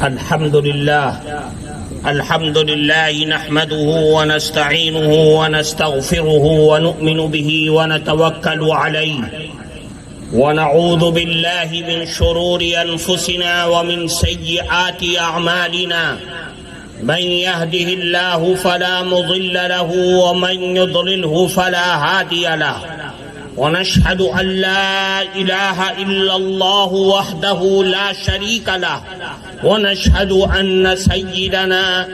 الحمد لله نحمده ونستعينه ونستغفره ونؤمن به ونتوكل عليه ونعوذ بالله من شرور أنفسنا ومن سيئات أعمالنا من يهده الله فلا مضل له ومن يضلله فلا هادي له ونشهد أن لا إله إلا الله وحده لا شريك له ونشهد أن سيدنا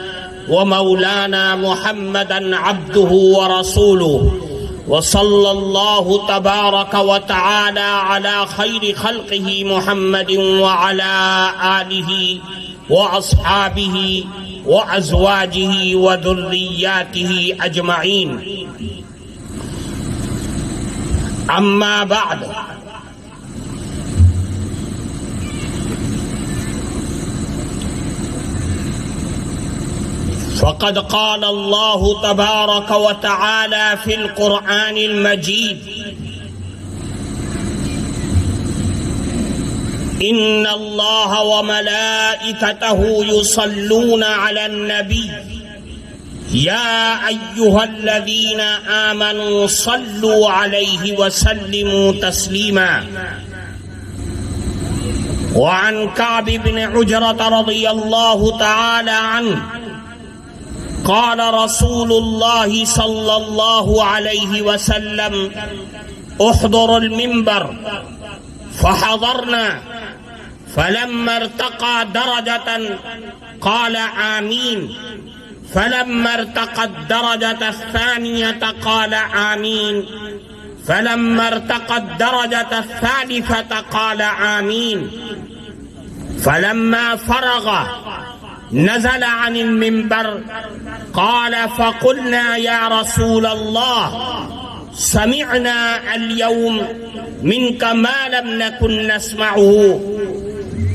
ومولانا محمدا عبده ورسوله وصلى الله تبارك وتعالى على خير خلقه محمد وعلى آله وأصحابه وأزواجه وذرياته أجمعين. أما بعد، فقد قال الله تبارك وتعالى في القرآن المجيد: إن الله وملائكته يصلون على النبي يا أيها الذين آمنوا صلوا عليه وسلموا تسليما. وعن كعب بن عجرة رضي الله تعالى عنه قال رسول الله صلى الله عليه وسلم: احضر المنبر. فحضرنا، فلما ارتقى درجة قال آمين، فلما ارتقى الدرجة الثانية قال آمين، فلما ارتقى الدرجة الثالثة قال آمين. فلما فرغ نزل عن المنبر قال: فقلنا يا رسول الله سمعنا اليوم منك ما لم نكن نسمعه.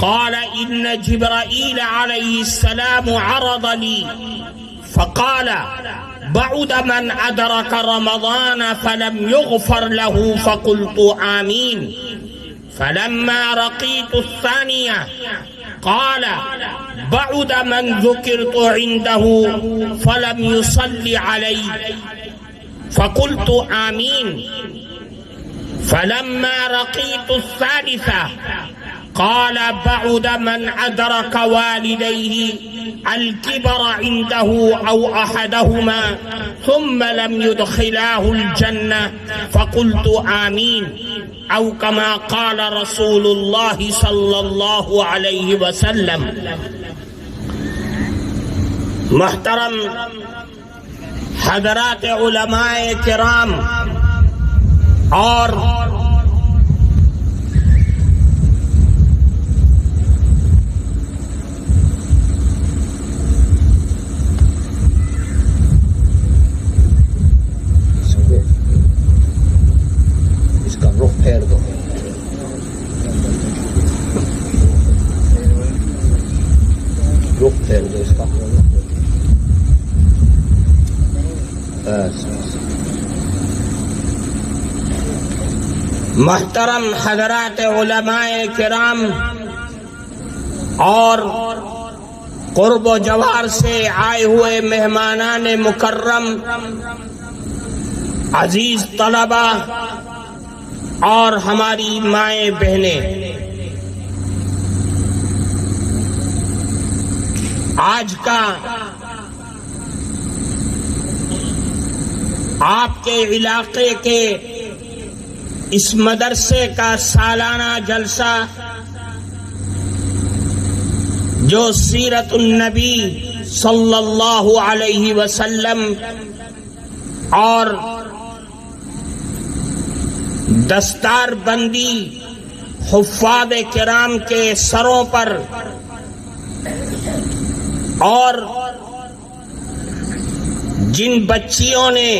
قال: إن جبرائيل عليه السلام عرض لي فقال: بعد من أدرك رمضان فلم يغفر له، فقلت آمين. فلما رقيت الثانية قال: بعد من ذكرت عنده فلم يصلي علي، فقلت آمين. فلما رقيت الثالثة قال: بعد من أدرك والديه الكبر عنده أو أحدهما ثم لم يدخلاه الجنة، فقلت آمين. أو كما قال رسول الله صلى الله عليه وسلم. محترم حضرات علماء کرام اور اس کا رخ پھیر دو. رخ پھیر دو اس کا. محترم حضرات علماء کرام اور قرب و جوار سے آئے ہوئے مہمانان مکرم، عزیز طلبہ اور ہماری مائیں بہنیں، آج کا آپ کے علاقے کے اس مدرسے کا سالانہ جلسہ جو سیرت النبی صلی اللہ علیہ وسلم اور دستار بندی حفاظ کرام کے سروں پر اور جن بچیوں نے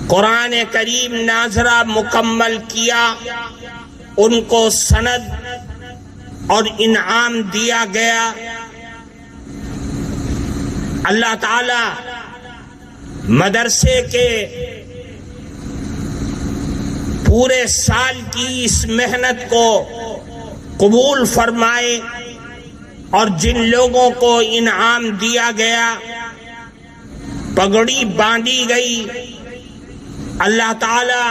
قرآن کریم ناظرہ مکمل کیا ان کو سند اور انعام دیا گیا. اللہ تعالی مدرسے کے پورے سال کی اس محنت کو قبول فرمائے اور جن لوگوں کو انعام دیا گیا، پگڑی باندھی گئی، اللہ تعالی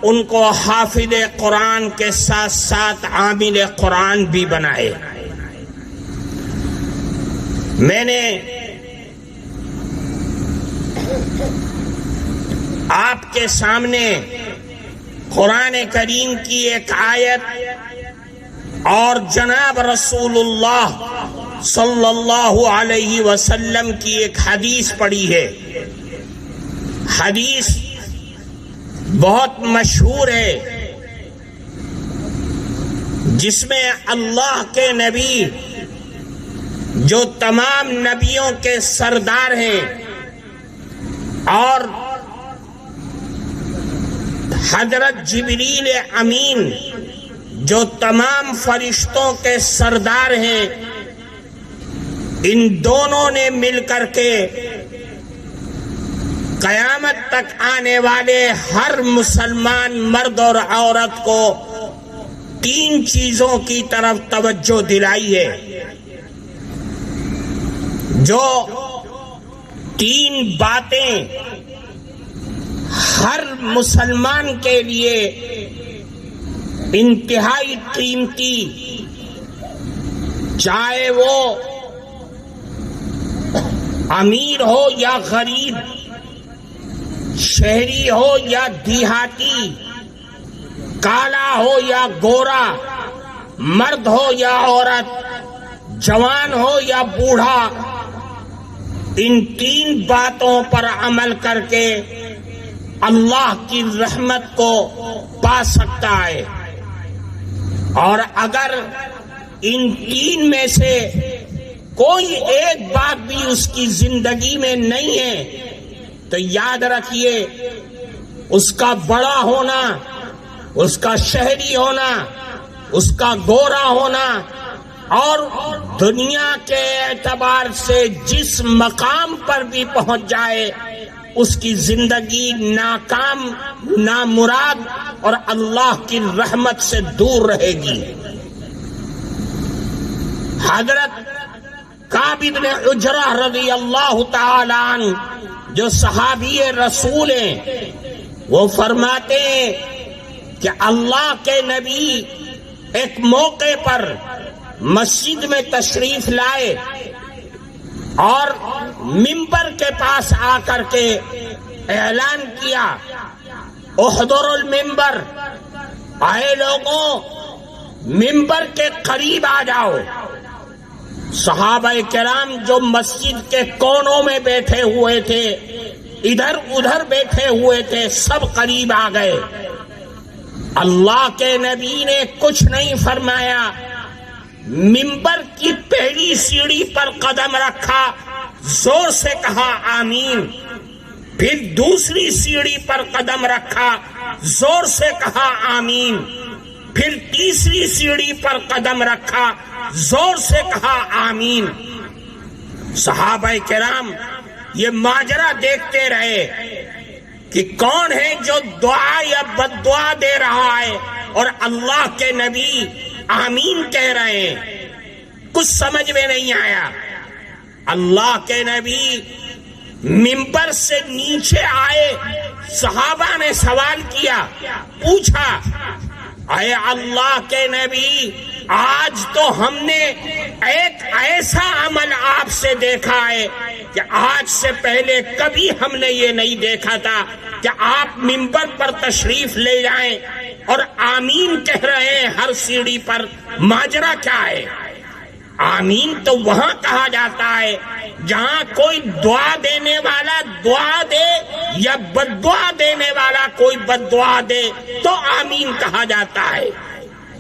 ان کو حافظ قرآن کے ساتھ ساتھ عامل قرآن بھی بنائے۔ میں نے آپ کے سامنے قرآن کریم کی ایک آیت اور جناب رسول اللہ صلی اللہ علیہ وسلم کی ایک حدیث پڑھی ہے۔ حدیث بہت مشہور ہے، جس میں اللہ کے نبی جو تمام نبیوں کے سردار ہیں اور حضرت جبریل امین جو تمام فرشتوں کے سردار ہیں، ان دونوں نے مل کر کے قیامت تک آنے والے ہر مسلمان مرد اور عورت کو 3 چیزوں کی طرف توجہ دلائی ہے۔ جو 3 باتیں ہر مسلمان کے لیے انتہائی قیمتی، چاہے وہ امیر ہو یا غریب، شہری ہو یا دیہاتی، کالا ہو یا گورا، مرد ہو یا عورت، جوان ہو یا بوڑھا، ان 3 باتوں پر عمل کر کے اللہ کی رحمت کو پا سکتا ہے۔ اور اگر ان 3 میں سے کوئی ایک بات بھی اس کی زندگی میں نہیں ہے تو یاد رکھیے، اس کا بڑا ہونا، اس کا شہری ہونا، اس کا گورا ہونا اور دنیا کے اعتبار سے جس مقام پر بھی پہنچ جائے، اس کی زندگی ناکام، نامراد اور اللہ کی رحمت سے دور رہے گی۔ حضرت کعب بن عجرہ رضی اللہ تعالی عنہ جو صحابی رسول ہیں، وہ فرماتے ہیں کہ اللہ کے نبی ایک موقع پر مسجد میں تشریف لائے اور منبر کے پاس آ کر کے اعلان کیا، احضر المنبر، آئے لوگوں منبر کے قریب آ جاؤ۔ صحابہ کرام جو مسجد کے کونوں میں بیٹھے ہوئے تھے، ادھر ادھر بیٹھے ہوئے تھے، سب قریب آ گئے۔ اللہ کے نبی نے کچھ نہیں فرمایا، منبر کی پہلی سیڑھی پر قدم رکھا، زور سے کہا آمین، پھر دوسری سیڑھی پر قدم رکھا، زور سے کہا آمین، پھر تیسری سیڑھی پر قدم رکھا، زور سے کہا آمین۔ صحابہ کرام یہ ماجرا دیکھتے رہے کہ کون ہے جو دعا یا بد دعا دے رہا ہے اور اللہ کے نبی آمین کہہ رہے ہیں۔ کچھ سمجھ میں نہیں آیا۔ اللہ کے نبی منبر سے نیچے آئے، صحابہ نے سوال کیا، پوچھا، اے اللہ کے نبی، آج تو ہم نے ایک ایسا عمل آپ سے دیکھا ہے کہ آج سے پہلے کبھی ہم نے یہ نہیں دیکھا تھا کہ آپ منبر پر تشریف لے جائیں اور آمین کہہ رہے ہیں ہر سیڑھی پر، ماجرا کیا ہے؟ آمین تو وہاں کہا جاتا ہے جہاں کوئی دعا دینے والا دعا دے یا بد دعا دینے والا کوئی بد دعا دے تو آمین کہا جاتا ہے۔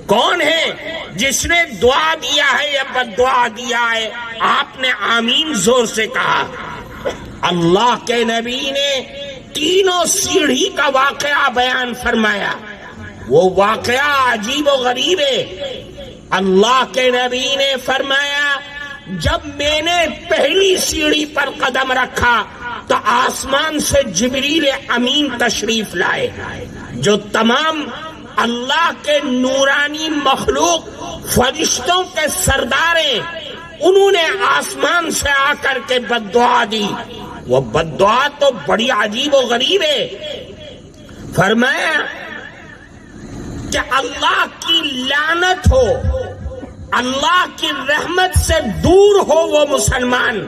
کون ہے جس نے دعا دیا ہے یا بد دعا دیا ہے؟ آپ نے آمین زور سے کہا۔ اللہ کے نبی نے 3 سیڑھی کا واقعہ بیان فرمایا۔ وہ واقعہ عجیب و غریب ہے۔ اللہ کے نبی نے فرمایا، جب میں نے پہلی سیڑھی پر قدم رکھا تو آسمان سے جبریل امین تشریف لائے، جو تمام اللہ کے نورانی مخلوق فرشتوں کے سردار ہیں۔ انہوں نے آسمان سے آ کر کے بد دعا دی. وہ بد دعا تو بڑی عجیب و غریب ہے. فرمایا کہ اللہ کی لعنت ہو، اللہ کی رحمت سے دور ہو وہ مسلمان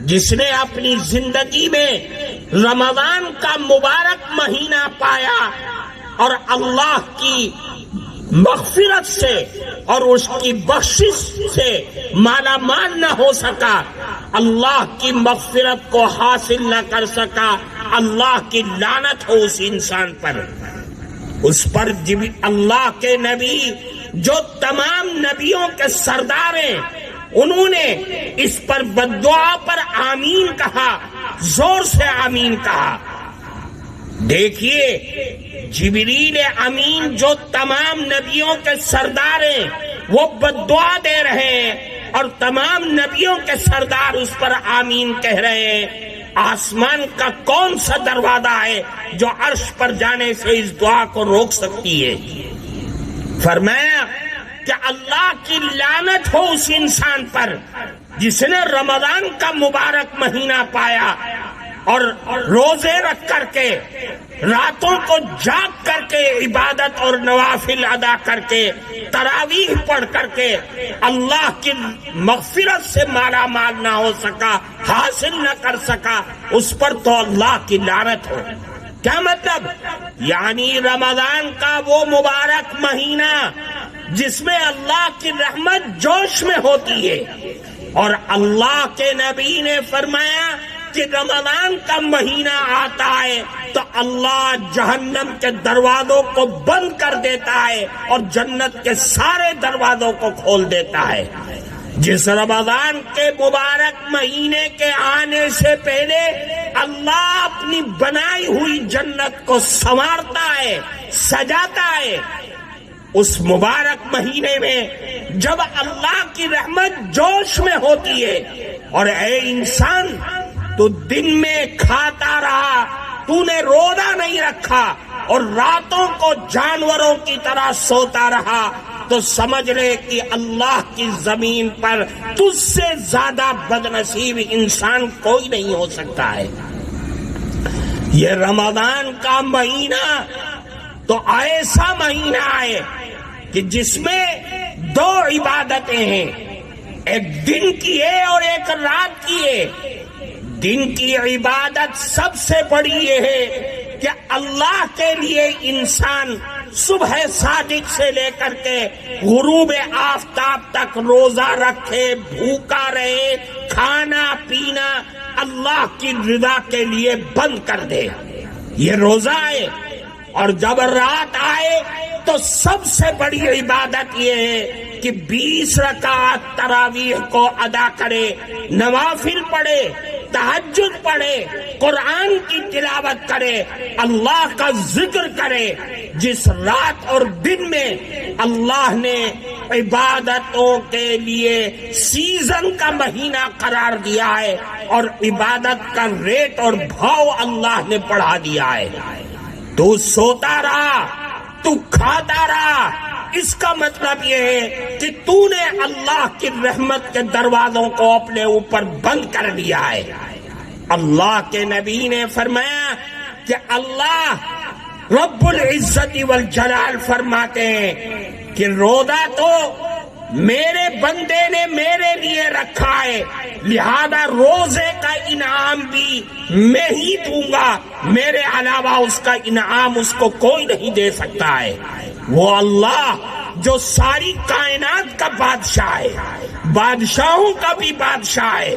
جس نے اپنی زندگی میں رمضان کا مبارک مہینہ پایا اور اللہ کی مغفرت سے اور اس کی بخشش سے مالا مال نہ ہو سکا، اللہ کی مغفرت کو حاصل نہ کر سکا. اللہ کی لعنت ہو اس انسان پر. اس پر اللہ کے نبی جو تمام نبیوں کے سردار ہیں انہوں نے اس پر بددعا پر آمین کہا، زور سے آمین کہا. دیکھیے جبریل امین جو تمام نبیوں کے سردار ہیں وہ بددعا دے رہے ہیں اور تمام نبیوں کے سردار اس پر آمین کہہ رہے ہیں. آسمان کا کون سا دروازہ ہے جو عرش پر جانے سے اس دعا کو روک سکتی ہے؟ فرمایا کہ اللہ کی لعنت ہو اس انسان پر جس نے رمضان کا مبارک مہینہ پایا اور روزے رکھ کر کے راتوں کو جاگ کر کے عبادت اور نوافل ادا کر کے تراویح پڑھ کر کے اللہ کی مغفرت سے مالا مال نہ ہو سکا، حاصل نہ کر سکا. اس پر تو اللہ کی لعنت ہو. کیا مطلب؟ یعنی رمضان کا وہ مبارک مہینہ جس میں اللہ کی رحمت جوش میں ہوتی ہے اور اللہ کے نبی نے فرمایا کہ رمضان کا مہینہ آتا ہے تو اللہ جہنم کے دروازوں کو بند کر دیتا ہے اور جنت کے سارے دروازوں کو کھول دیتا ہے. جس رمضان کے مبارک مہینے کے آنے سے پہلے اللہ اپنی بنائی ہوئی جنت کو سنوارتا ہے، سجاتا ہے. اس مبارک مہینے میں جب اللہ کی رحمت جوش میں ہوتی ہے اور اے انسان تو دن میں کھاتا رہا، تو نے روزہ نہیں رکھا اور راتوں کو جانوروں کی طرح سوتا رہا تو سمجھ لے کہ اللہ کی زمین پر تجھ سے زیادہ بد نصیب انسان کوئی نہیں ہو سکتا ہے. یہ رمضان کا مہینہ تو ایسا مہینہ ہے کہ جس میں دو عبادتیں ہیں، ایک دن کی ہے اور ایک رات کی ہے. دن کی عبادت سب سے بڑی یہ ہے کہ اللہ کے لیے انسان صبح صادق سے لے کر کے غروب آفتاب تک روزہ رکھے، بھوکا رہے، کھانا پینا اللہ کی رضا کے لیے بند کر دے. یہ روزہ ہے. اور جب رات آئے تو سب سے بڑی عبادت یہ ہے کہ 20 رکعت تراویح کو ادا کرے، نوافل پڑھے، تہجد پڑھے، قرآن کی تلاوت کرے، اللہ کا ذکر کرے. جس رات اور دن میں اللہ نے عبادتوں کے لیے سیزن کا مہینہ قرار دیا ہے اور عبادت کا ریٹ اور بھاؤ اللہ نے بڑھا دیا ہے. تو سوتا رہا، تو کھاتا رہا، اس کا مطلب یہ ہے کہ تو نے اللہ کی رحمت کے دروازوں کو اپنے اوپر بند کر دیا ہے. اللہ کے نبی نے فرمایا کہ اللہ رب العزت والجلال فرماتے ہیں کہ روزہ تو میرے بندے نے میرے لیے رکھا ہے، لہذا روزے کا انعام بھی میں ہی دوں گا، میرے علاوہ اس کا انعام اس کو کوئی نہیں دے سکتا ہے. وہ اللہ جو ساری کائنات کا بادشاہ ہے، بادشاہوں کا بھی بادشاہ ہے،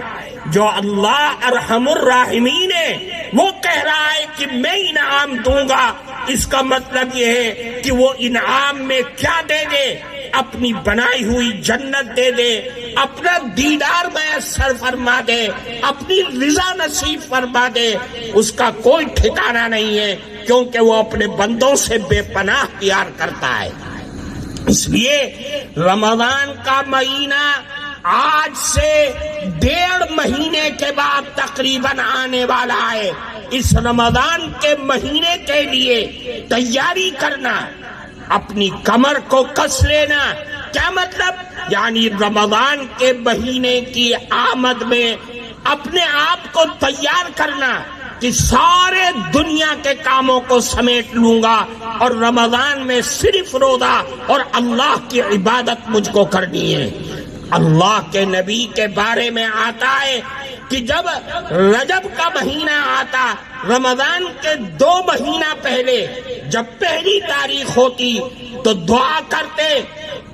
جو اللہ ارحم الراحمین ہے، وہ کہہ رہا ہے کہ میں انعام دوں گا. اس کا مطلب یہ ہے کہ وہ انعام میں کیا دے دے؟ اپنی بنائی ہوئی جنت دے دے، اپنا دیدار میسر فرما دے، اپنی رضا نصیب فرما دے. اس کا کوئی ٹھکانہ نہیں ہے کیونکہ وہ اپنے بندوں سے بے پناہ پیار کرتا ہے. اس لیے رمضان کا مہینہ آج سے 1.5 مہینے کے بعد تقریباً آنے والا ہے. اس رمضان کے مہینے کے لیے تیاری کرنا، اپنی کمر کو کس لینا، کیا مطلب؟ یعنی رمضان کے مہینے کی آمد میں اپنے آپ کو تیار کرنا کہ سارے دنیا کے کاموں کو سمیٹ لوں گا اور رمضان میں صرف روزہ اور اللہ کی عبادت مجھ کو کرنی ہے۔ اللہ کے نبی کے بارے میں آتا ہے کہ جب رجب کا مہینہ آتا، رمضان کے 2 مہینہ پہلے جب پہلی تاریخ ہوتی تو دعا کرتے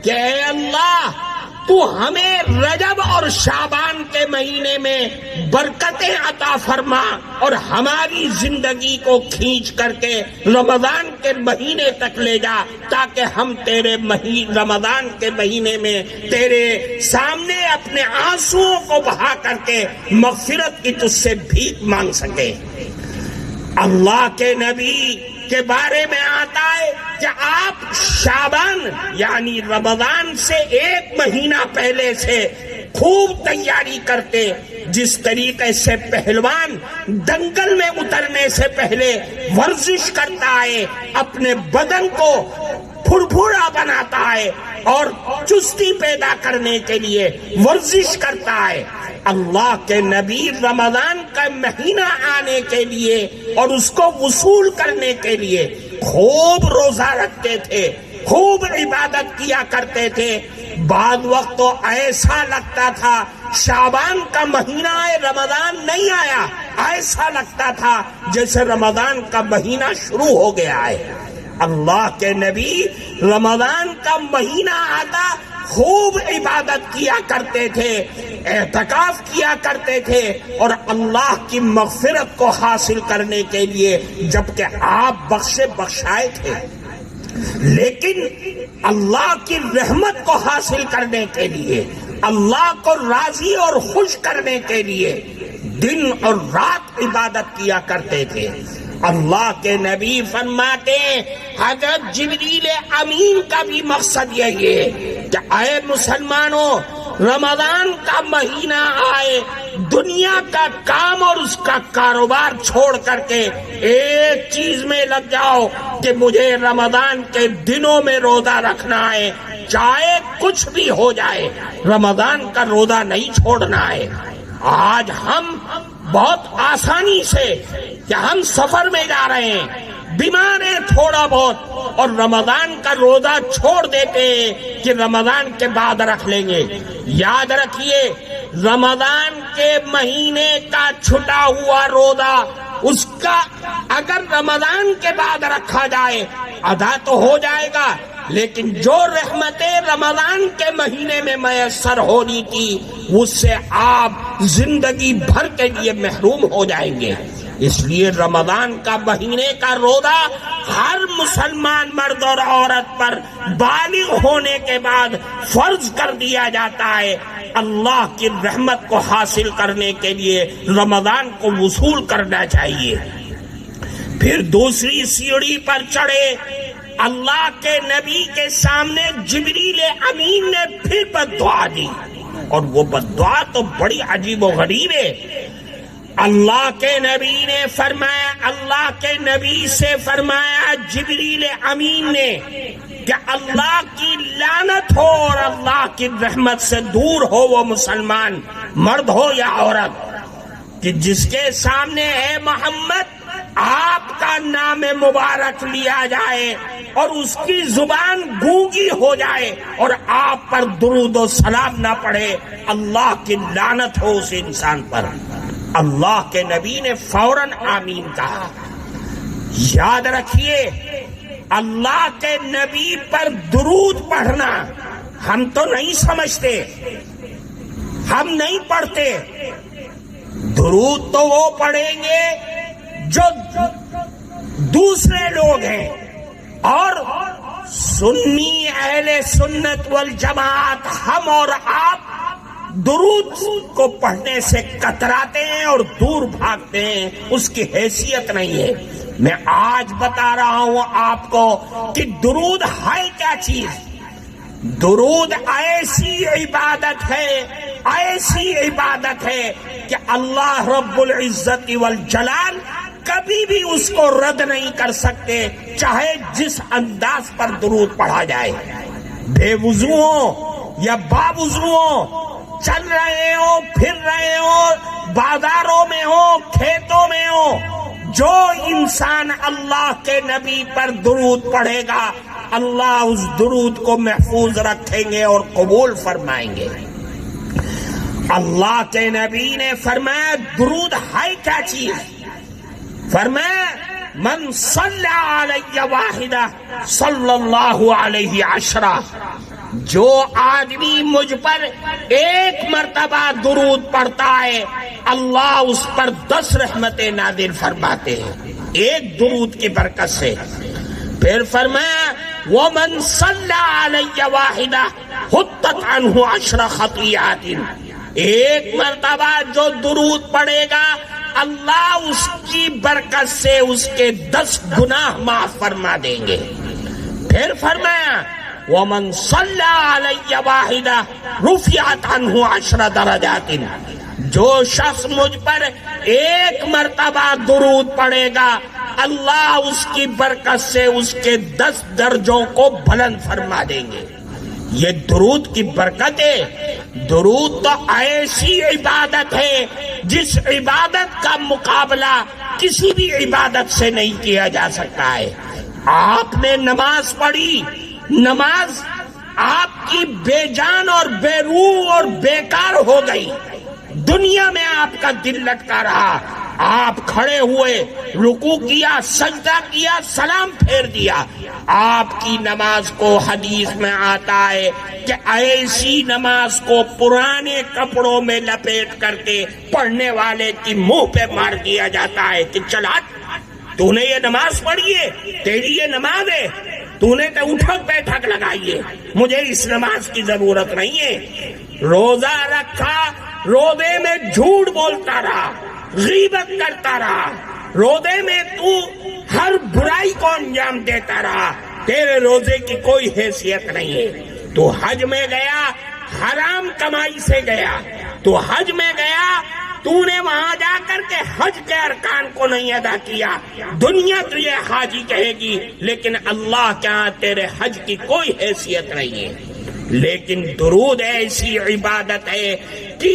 کہ اے اللہ تو ہمیں رجب اور شعبان کے مہینے میں برکتیں عطا فرما اور ہماری زندگی کو کھینچ کر کے رمضان کے مہینے تک لے جا، تاکہ ہم تیرے رمضان کے مہینے میں تیرے سامنے اپنے آنسوؤں کو بہا کر کے مغفرت کی تجھ سے بھیک مانگ سکے۔ اللہ کے نبی کے بارے میں آتا ہے کہ آپ شعبان یعنی رمضان سے 1 مہینہ پہلے سے خوب تیاری کرتے، جس طریقے سے پہلوان دنگل میں اترنے سے پہلے ورزش کرتا ہے، اپنے بدن کو پھرپھرا بناتا ہے اور چستی پیدا کرنے کے لیے ورزش کرتا ہے۔ اللہ کے نبی رمضان کا مہینہ آنے کے لیے اور اس کو وصول کرنے کے لیے خوب روزہ رکھتے تھے، خوب عبادت کیا کرتے تھے۔ بعد وقت تو ایسا لگتا تھا شعبان کا مہینہ ہے، رمضان نہیں آیا، ایسا لگتا تھا جیسے رمضان کا مہینہ شروع ہو گیا ہے۔ اللہ کے نبی رمضان کا مہینہ آتا خوب عبادت کیا کرتے تھے، اعتکاف کیا کرتے تھے اور اللہ کی مغفرت کو حاصل کرنے کے لیے، جبکہ آپ بخشائے تھے، لیکن اللہ کی رحمت کو حاصل کرنے کے لیے، اللہ کو راضی اور خوش کرنے کے لیے دن اور رات عبادت کیا کرتے تھے۔ اللہ کے نبی فرماتے ہیں حضرت جبریل امین کا بھی مقصد یہی ہے کہ اے مسلمانوں، رمضان کا مہینہ آئے، دنیا کا کام اور اس کا کاروبار چھوڑ کر کے ایک چیز میں لگ جاؤ کہ مجھے رمضان کے دنوں میں روزہ رکھنا ہے، چاہے کچھ بھی ہو جائے، رمضان کا روزہ نہیں چھوڑنا ہے۔ آج ہم بہت آسانی سے کہ ہم سفر میں جا رہے ہیں، بیمار ہیں تھوڑا بہت، اور رمضان کا روزہ چھوڑ دیتے ہیں کہ رمضان کے بعد رکھ لیں گے۔ یاد رکھیے، رمضان کے مہینے کا چھٹا ہوا روزہ اس کا اگر رمضان کے بعد رکھا جائے ادا تو ہو جائے گا، لیکن جو رحمتیں رمضان کے مہینے میں میسر ہونی تھی اس سے آپ زندگی بھر کے لیے محروم ہو جائیں گے۔ اس لیے رمضان کا مہینے کا روزہ ہر مسلمان مرد اور عورت پر بالغ ہونے کے بعد فرض کر دیا جاتا ہے۔ اللہ کی رحمت کو حاصل کرنے کے لیے رمضان کو وصول کرنا چاہیے۔ پھر دوسری سیڑھی پر چڑھے، اللہ کے نبی کے سامنے جبریل امین نے پھر بددعا دی، اور وہ بددعا تو بڑی عجیب و غریب ہے۔ اللہ کے نبی نے فرمایا، اللہ کے نبی سے فرمایا جبریل امین نے کہ اللہ کی لعنت ہو اور اللہ کی رحمت سے دور ہو وہ مسلمان، مرد ہو یا عورت، کہ جس کے سامنے اے محمد آپ کا نام مبارک لیا جائے اور اس کی زبان گونگی ہو جائے اور آپ پر درود و سلام نہ پڑھے، اللہ کی لعنت ہو اس انسان پر۔ اللہ کے نبی نے فوراً آمین کہا۔ یاد رکھیے، اللہ کے نبی پر درود پڑھنا ہم تو نہیں سمجھتے، ہم نہیں پڑھتے۔ درود تو وہ پڑھیں گے جو دوسرے لوگ ہیں، اور سنی اہل سنت والجماعت ہم اور آپ درود کو پڑھنے سے کتراتے ہیں اور دور بھاگتے ہیں، اس کی حیثیت نہیں ہے۔ میں آج بتا رہا ہوں آپ کو کہ درود ہے کیا چیز۔ درود ایسی عبادت ہے، ایسی عبادت ہے کہ اللہ رب العزت والجلال کبھی بھی اس کو رد نہیں کر سکتے، چاہے جس انداز پر درود پڑھا جائے۔ بے وضو ہو یا باوضو ہو، چل رہے ہو، پھر رہے ہو، بازاروں میں ہو، کھیتوں میں ہو، جو انسان اللہ کے نبی پر درود پڑھے گا اللہ اس درود کو محفوظ رکھیں گے اور قبول فرمائیں گے۔ اللہ کے نبی نے فرمایا درود ہے کیا چیز؟ فرمایا من صلی علی واحدہ صلی اللہ علیہ عشرہ، جو آدمی مجھ پر ایک مرتبہ درود پڑھتا ہے اللہ اس پر 10 رحمتیں نازل فرماتے ہیں ایک درود کی برکت سے۔ پھر فرمایا ومن صلی علی واحدہ حطت عنہ 10 خطیئات، ایک مرتبہ جو درود پڑھے گا اللہ اس کی برکت سے اس کے 10 گناہ معاف فرما دیں گے۔ پھر فرمایا ومن صلی علی واحدہ رفعت عنہ 10 درجات، جو شخص مجھ پر ایک مرتبہ درود پڑھے گا اللہ اس کی برکت سے اس کے 10 درجوں کو بلند فرما دیں گے۔ یہ درود کی برکت ہے۔ درود تو ایسی عبادت ہے جس عبادت کا مقابلہ کسی بھی عبادت سے نہیں کیا جا سکتا ہے۔ آپ نے نماز پڑھی، نماز آپ کی بے جان اور بے روح اور بیکار ہو گئی، دنیا میں آپ کا دل لٹکا رہا، آپ کھڑے ہوئے، رکوع کیا، سجدہ کیا، سلام پھیر دیا، آپ کی نماز کو حدیث میں آتا ہے کہ ایسی نماز کو پرانے کپڑوں میں لپیٹ کر کے پڑھنے والے کی منہ پہ مار دیا جاتا ہے کہ چلا تو نے یہ نماز پڑھی ہے، تیری یہ نماز ہے، تو نے تو اٹھک بیٹھک لگائی ہے، مجھے اس نماز کی ضرورت نہیں ہے۔ روزہ رکھا، روزے میں جھوٹ بولتا رہا، غیبت کرتا رہا، روزے میں تو ہر برائی کو انجام دیتا رہا، تیرے روزے کی کوئی حیثیت نہیں ہے۔ تو حج میں گیا، حرام کمائی سے گیا، تو حج میں گیا، تو نے وہاں جا کر کے حج کے ارکان کو نہیں ادا کیا، دنیا تجھے حاجی کہے گی لیکن اللہ کے ہاں تیرے حج کی کوئی حیثیت نہیں ہے۔ لیکن درود ایسی عبادت ہے کہ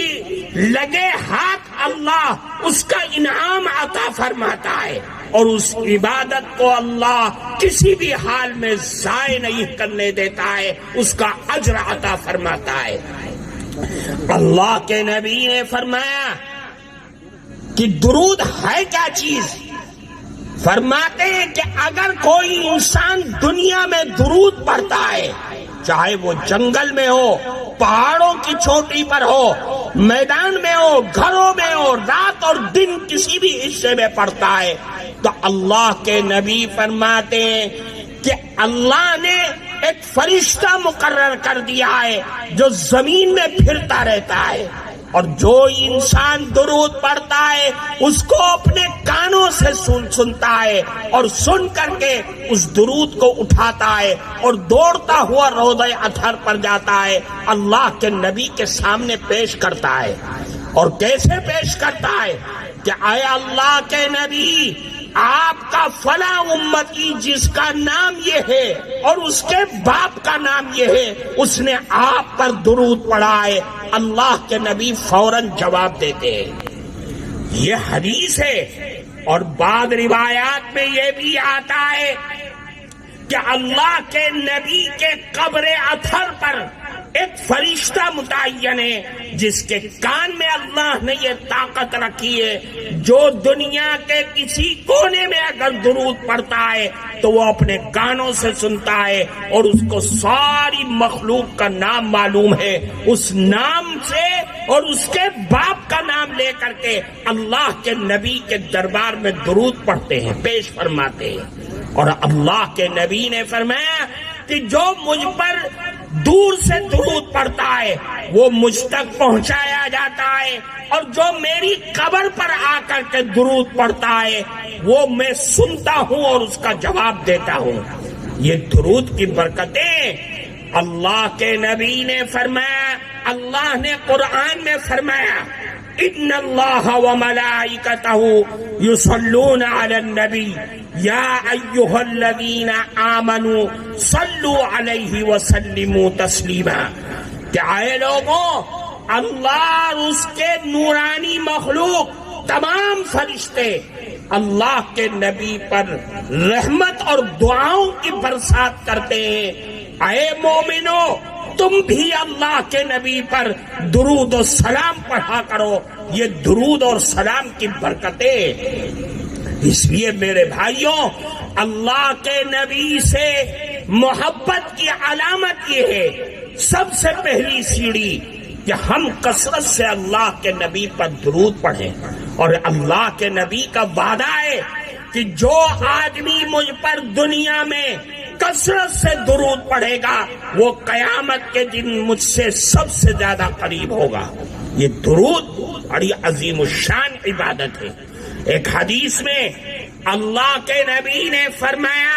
لگے ہاتھ اللہ اس کا انعام عطا فرماتا ہے، اور اس عبادت کو اللہ کسی بھی حال میں ضائع نہیں کرنے دیتا ہے، اس کا اجر عطا فرماتا ہے۔ اللہ کے نبی نے فرمایا کہ درود ہے کیا چیز؟ فرماتے ہیں کہ اگر کوئی انسان دنیا میں درود پڑھتا ہے، چاہے وہ جنگل میں ہو، پہاڑوں کی چوٹی پر ہو، میدان میں ہو، گھروں میں ہو، رات اور دن کسی بھی حصے میں پڑھتا ہے، تو اللہ کے نبی فرماتے ہیں کہ اللہ نے ایک فرشتہ مقرر کر دیا ہے جو زمین میں پھرتا رہتا ہے، اور جو انسان درود پڑھتا ہے اس کو اپنے کانوں سے سنتا ہے، اور سن کر کے اس درود کو اٹھاتا ہے اور دوڑتا ہوا روضہ اطہر پر جاتا ہے، اللہ کے نبی کے سامنے پیش کرتا ہے۔ اور کیسے پیش کرتا ہے کہ اے اللہ کے نبی، آپ کا فلاں امتی جس کا نام یہ ہے اور اس کے باپ کا نام یہ ہے، اس نے آپ پر درود پڑھا ہے۔ اللہ کے نبی فوراً جواب دیتے ہیں۔ یہ حدیث ہے، اور بعض روایات میں یہ بھی آتا ہے کہ اللہ کے نبی کے قبر اطہر پر ایک فرشتہ متعین ہے جس کے کان میں اللہ نے یہ طاقت رکھی ہے، جو دنیا کے کسی کونے میں اگر درود پڑتا ہے تو وہ اپنے کانوں سے سنتا ہے، اور اس کو ساری مخلوق کا نام معلوم ہے، اس نام سے اور اس کے باپ کا نام لے کر کے اللہ کے نبی کے دربار میں درود پڑھتے ہیں، پیش فرماتے ہیں۔ اور اللہ کے نبی نے فرمایا کہ جو مجھ پر دور سے درود پڑتا ہے وہ مجھ تک پہنچایا جاتا ہے، اور جو میری قبر پر آ کر کے درود پڑتا ہے وہ میں سنتا ہوں اور اس کا جواب دیتا ہوں۔ یہ درود کی برکتیں اللہ کے نبی نے فرمایا، اللہ نے قرآن میں فرمایا ان اللہ وملائکتہ یصلون علی النبی یا ایھا الذین آمنوا صلوا علیہ وسلموا تسلیما، کہ اے لوگوں، اللہ اور اس کے نورانی مخلوق تمام فرشتے اللہ کے نبی پر رحمت اور دعاؤں کی برسات کرتے ہیں۔ اے مومنو، تم بھی اللہ کے نبی پر درود و سلام پڑھا کرو، یہ درود اور سلام کی برکتیں۔ اس لیے میرے بھائیوں، اللہ کے نبی سے محبت کی علامت یہ ہے، سب سے پہلی سیڑھی، کہ ہم کثرت سے اللہ کے نبی پر درود پڑھیں۔ اور اللہ کے نبی کا وعدہ ہے کہ جو آدمی مجھ پر دنیا میں کثرت سے درود پڑھے گا وہ قیامت کے دن مجھ سے سب سے زیادہ قریب ہوگا۔ یہ درود بڑی عظیم الشان عبادت ہے۔ ایک حدیث میں اللہ کے نبی نے فرمایا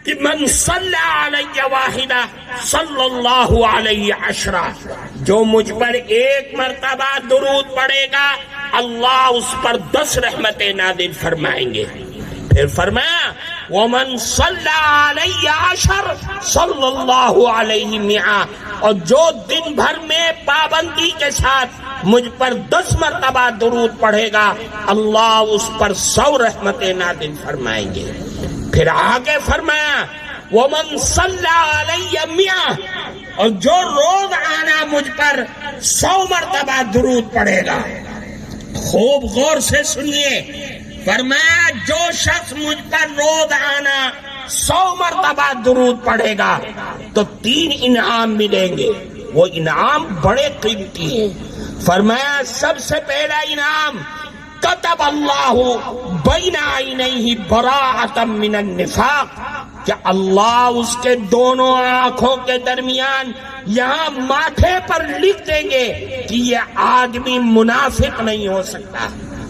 کہ من صلی علی واحدہ صلی اللہ علیہ عشرہ، جو مجھ پر ایک مرتبہ درود پڑھے گا اللہ اس پر 10 رحمتیں نازل فرمائیں گے۔ پھر فرمایا ومن صلی علی عشر صلی اللہ علیہ مئہ، اور جو دن بھر میں پابندی کے ساتھ مجھ پر 10 مرتبہ درود پڑھے گا اللہ اس پر 100 رحمتیں نازل فرمائیں گے۔ پھر آگے فرمایا ومن صلی علی مئہ، اور جو روز آنا مجھ پر 100 مرتبہ درود پڑھے گا۔ خوب غور سے سنیے، فرمایا جو شخص مجھ پر روز آنا 100 مرتبہ درود پڑھے گا تو 3 انعام ملیں گے، وہ انعام بڑے قیمتی ہیں۔ فرمایا سب سے پہلا انعام کتب اللہ بین عینیہ براءۃ من النفاق، کہ اللہ اس کے دونوں آنکھوں کے درمیان یہاں ماتھے پر لکھ دیں گے کہ یہ آدمی منافق نہیں ہو سکتا،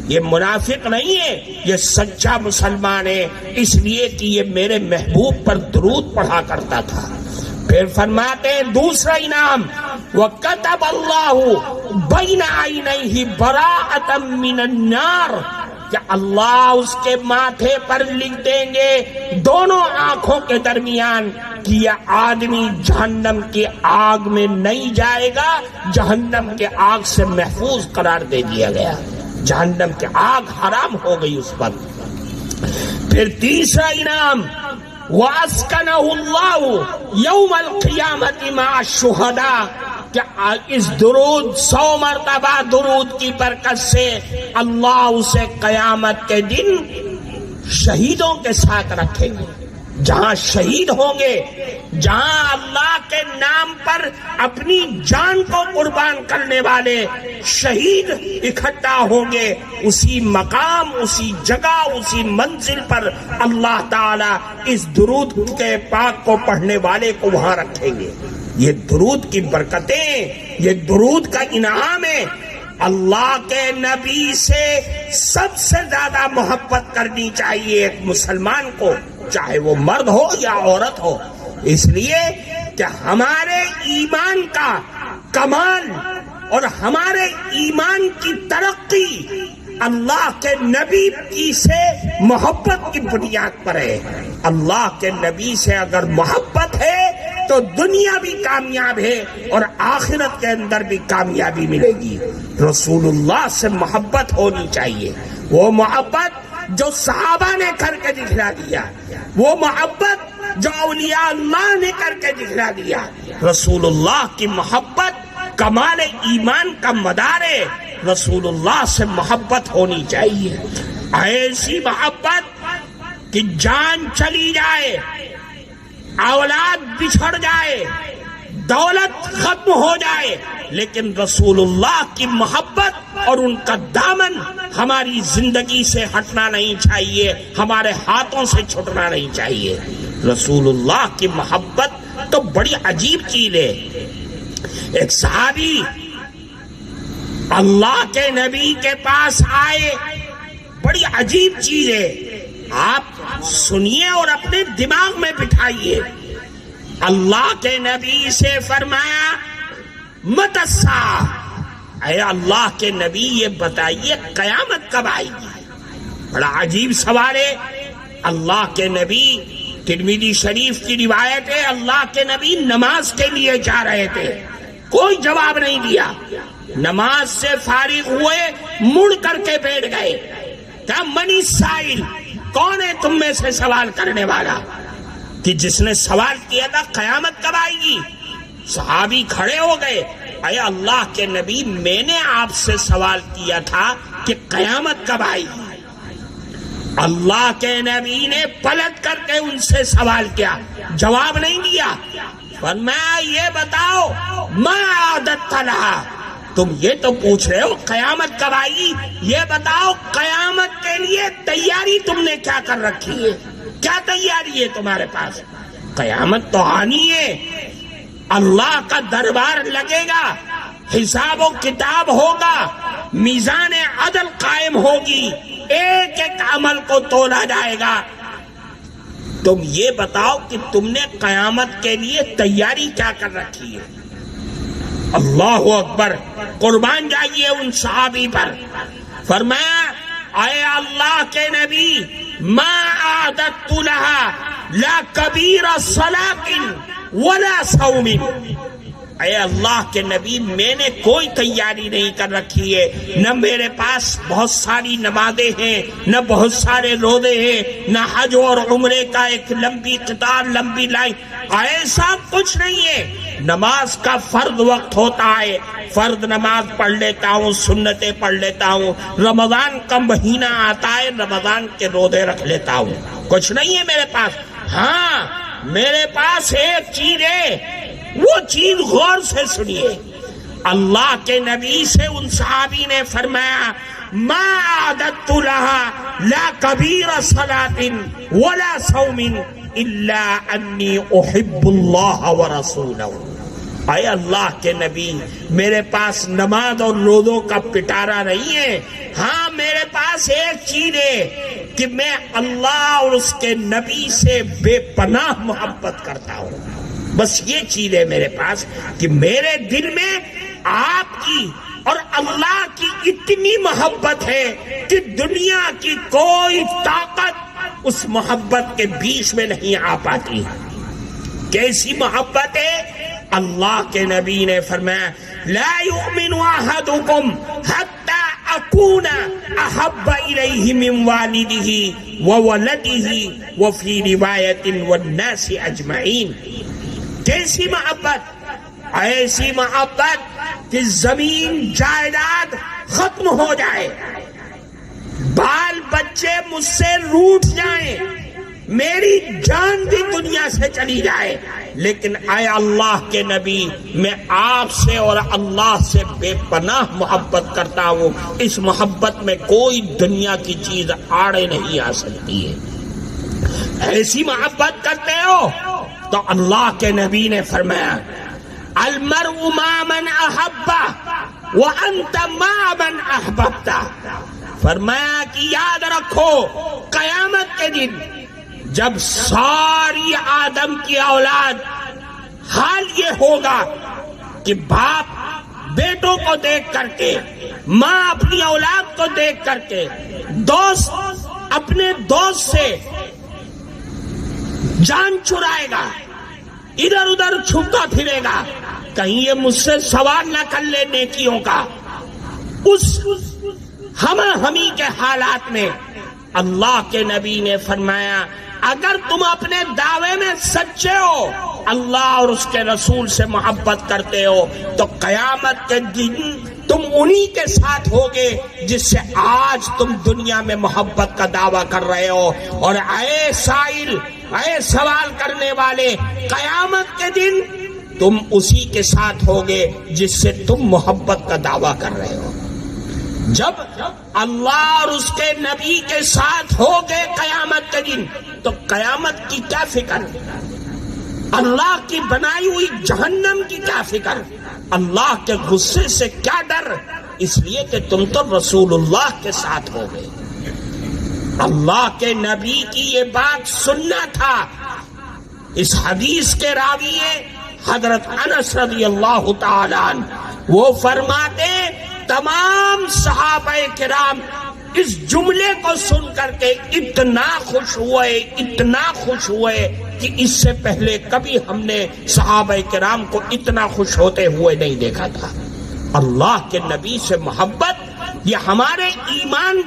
یہ منافق نہیں ہے، یہ سچا مسلمان ہے، اس لیے کہ یہ میرے محبوب پر درود پڑھا کرتا تھا۔ پھر فرماتے ہیں دوسرا انعام وَكَتَبَ اللَّهُ بَيْنَ عَيْنَيْهِ بَرَاءَةً مِّنَ النَّارِ، کہ اللہ اس کے ماتھے پر لکھ دیں گے دونوں آنکھوں کے درمیان کہ یہ آدمی جہنم کی آگ میں نہیں جائے گا، جہنم کے آگ سے محفوظ قرار دے دیا گیا، جہنم کی آگ حرام ہو گئی اس پر۔ پھر تیسرا انعام وَأَسْكَنَهُ اللَّهُ يَوْمَ الْقِيَامَةِ مَعَ الشُّهَدَاءِ، کہ اس درود 100 مرتبہ درود کی برکت سے اللہ اسے قیامت کے دن شہیدوں کے ساتھ رکھیں گے۔ جہاں شہید ہوں گے، جہاں اللہ کے نام پر اپنی جان کو قربان کرنے والے شہید اکٹھا ہوں گے، اسی مقام، اسی جگہ، اسی منزل پر اللہ تعالیٰ اس درود کے پاک کو پڑھنے والے کو وہاں رکھیں گے۔ یہ درود کی برکتیں، یہ درود کا انعام ہے۔ اللہ کے نبی سے سب سے زیادہ محبت کرنی چاہیے ایک مسلمان کو، چاہے وہ مرد ہو یا عورت ہو، اس لیے کہ ہمارے ایمان کا کمال اور ہمارے ایمان کی ترقی اللہ کے نبی کی سے محبت کی بنیاد پر ہے۔ اللہ کے نبی سے اگر محبت ہے تو دنیا بھی کامیاب ہے اور آخرت کے اندر بھی کامیابی ملے گی۔ رسول اللہ سے محبت ہونی چاہیے، وہ محبت جو صحابہ نے کر کے دکھلا دیا، وہ محبت جو اولیاء اللہ نے کر کے دکھلا دیا۔ رسول اللہ کی محبت کمال ایمان کا مدار ہے، رسول اللہ سے محبت ہونی چاہیے، ایسی محبت کہ جان چلی جائے، اولاد بچھڑ جائے، دولت ختم ہو جائے، لیکن رسول اللہ کی محبت اور ان کا دامن ہماری زندگی سے ہٹنا نہیں چاہیے، ہمارے ہاتھوں سے چھوٹنا نہیں چاہیے۔ رسول اللہ کی محبت تو بڑی عجیب چیز ہے۔ ایک صحابی اللہ کے نبی کے پاس آئے، بڑی عجیب چیز ہے، آپ سنیے اور اپنے دماغ میں بٹھائیے۔ اللہ کے نبی سے فرمایا مت الساعہ، اے اللہ کے نبی یہ بتائیے قیامت کب آئے گی؟ بڑا عجیب سوال ہے۔ اللہ کے نبی، ترمذی شریف کی روایت ہے، اللہ کے نبی نماز کے لیے جا رہے تھے، کوئی جواب نہیں دیا، نماز سے فارغ ہوئے، مڑ کر کے بیٹھ گئے، کہا من السائل، کون ہے تم میں سے سوال کرنے والا؟ کہ جس نے سوال کیا تھا قیامت کب آئے گی؟ صحابی کھڑے ہو گئے، اے اللہ کے نبی میں نے آپ سے سوال کیا تھا کہ قیامت کب آئے گی۔ اللہ کے نبی نے پلٹ کر کے ان سے سوال کیا، جواب نہیں دیا، فرمایا یہ بتاؤ ما عادت لہا، تم یہ تو پوچھ رہے ہو قیامت کب آئے گی، یہ بتاؤ قیامت کے لیے تیاری تم نے کیا کر رکھی ہے، کیا تیاری ہے تمہارے پاس؟ قیامت تو آنی ہے، اللہ کا دربار لگے گا، حساب و کتاب ہوگا، میزان عدل قائم ہوگی، ایک ایک عمل کو تولا جائے گا، تم یہ بتاؤ کہ تم نے قیامت کے لیے تیاری کیا کر رکھی ہے؟ اللہ اکبر، قربان جائیے ان صحابی پر، فرمایا اے اللہ کے نبی ما اعددت لها لا کبیر صلاۃ ولا صوم، اے اللہ کے نبی میں نے کوئی تیاری نہیں کر رکھی ہے، نہ میرے پاس بہت ساری نمازیں ہیں، نہ بہت سارے روزے ہیں، نہ حج اور عمرے کا ایک لمبی قطار، لمبی لائن، ایسا کچھ نہیں ہے۔ نماز کا فرض وقت ہوتا ہے، فرض نماز پڑھ لیتا ہوں، سنتیں پڑھ لیتا ہوں، رمضان کا مہینہ آتا ہے، رمضان کے روزے رکھ لیتا ہوں، کچھ نہیں ہے میرے پاس۔ ہاں میرے پاس ایک چیز ہے، وہ چیز غور سے سنیے، اللہ کے نبی سے ان صحابی نے فرمایا ما عادت لها لا کبیر صلاۃ ولا صوم الا انی احب اللہ ورسولہ، اے اللہ کے نبی میرے پاس نماز اور روزوں کا پٹارا نہیں ہے، ہاں میرے پاس ایک چیز ہے کہ میں اللہ اور اس کے نبی سے بے پناہ محبت کرتا ہوں، بس یہ چیز ہے میرے پاس کہ میرے دل میں آپ کی اور اللہ کی اتنی محبت ہے کہ دنیا کی کوئی طاقت اس محبت کے بیچ میں نہیں آ پاتی۔ کیسی محبت ہے؟ اللہ کے نبی نے فرمایا لا یؤمن احدکم حتی اکون احب الیہ من والدہ وولدہ وفی روایت والناس اجمعین۔ کیسی محبت؟ ایسی محبت کہ زمین جائیداد ختم ہو جائے، بال بچے مجھ سے روٹھ جائیں، میری جان بھی دنیا سے چلی جائے، لیکن اے اللہ کے نبی میں آپ سے اور اللہ سے بے پناہ محبت کرتا ہوں، اس محبت میں کوئی دنیا کی چیز آڑے نہیں آ سکتی ہے۔ ایسی محبت کرتے ہو تو اللہ کے نبی نے فرمایا المرء مع من احبہ وانت مع من احببت، فرمایا کہ یاد رکھو قیامت کے دن جب ساری آدم کی اولاد، حال یہ ہوگا کہ باپ بیٹوں کو دیکھ کر کے، ماں اپنی اولاد کو دیکھ کر کے، دوست اپنے دوست سے جان چرائے گا، ادھر ادھر چھپتا پھرے گا، کہیں یہ مجھ سے سوال نہ کر لے نیکیوں کا۔ اس ہمی کے حالات میں اللہ کے نبی نے فرمایا اگر تم اپنے دعوے میں سچے ہو، اللہ اور اس کے رسول سے محبت کرتے ہو، تو قیامت کے دن تم انہی کے ساتھ ہوگے جس سے آج تم دنیا میں محبت کا دعویٰ کر رہے ہو۔ اور اے سائل، اے سوال کرنے والے، قیامت کے دن تم اسی کے ساتھ ہوگے جس سے تم محبت کا دعویٰ کر رہے ہو۔ جب اللہ اور اس کے نبی کے ساتھ ہوگے قیامت کے دن تو قیامت کی کیا فکر، اللہ کی بنائی ہوئی جہنم کی کیا فکر، اللہ کے غصے سے کیا ڈر، اس لیے کہ تم تو رسول اللہ کے ساتھ ہوگے۔ اللہ کے نبی کی یہ بات سننا تھا۔ اس حدیث کے راوی حضرت انس رضی اللہ تعالی عنہ، وہ فرماتے تمام صحابہ کرام اس جملے کو سن کر کے اتنا خوش ہوئے کہ اس سے پہلے کبھی ہم نے صحابہ کرام کو اتنا خوش ہوتے ہوئے نہیں دیکھا تھا۔ اللہ کے نبی سے محبت یہ ہمارے ایمان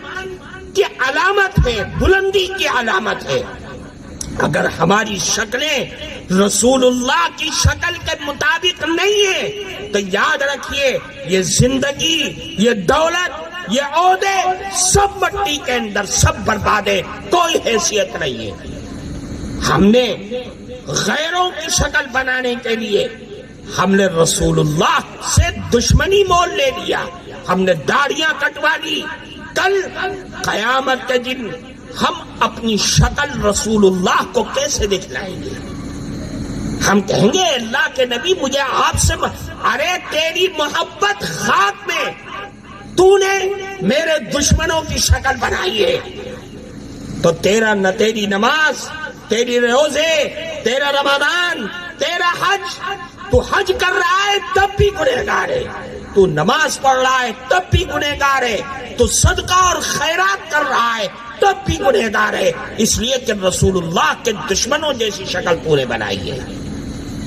کی علامت ہے، بلندی کی علامت ہے۔ اگر ہماری شکلیں رسول اللہ کی شکل کے مطابق نہیں ہے تو یاد رکھیے یہ زندگی، یہ دولت، یہ عہدے سب مٹی کے اندر، سب برباد ہے، کوئی حیثیت نہیں ہے۔ ہم نے غیروں کی شکل بنانے کے لیے ہم نے رسول اللہ سے دشمنی مول لے لیا، ہم نے داڑیاں کٹوا لی۔ کل قیامت کے دن ہم اپنی شکل رسول اللہ کو کیسے دکھلائیں گے؟ ہم کہیں گے اللہ کے نبی مجھے آپ سے ارے تیری محبت خاک میں، تو نے میرے دشمنوں کی شکل بنائی ہے، تو تیرا نہ تیری نماز، تیری روزے، تیرا رمضان، تیرا حج، تو حج کر رہا ہے تب بھی گنہگار ہے، تو نماز پڑھ رہا ہے تب بھی گنہگار ہے، تو صدقہ اور خیرات کر رہا ہے تب بھی گنہگار ہے، اس لیے کہ رسول اللہ کے دشمنوں جیسی شکل پورے بنائی ہے۔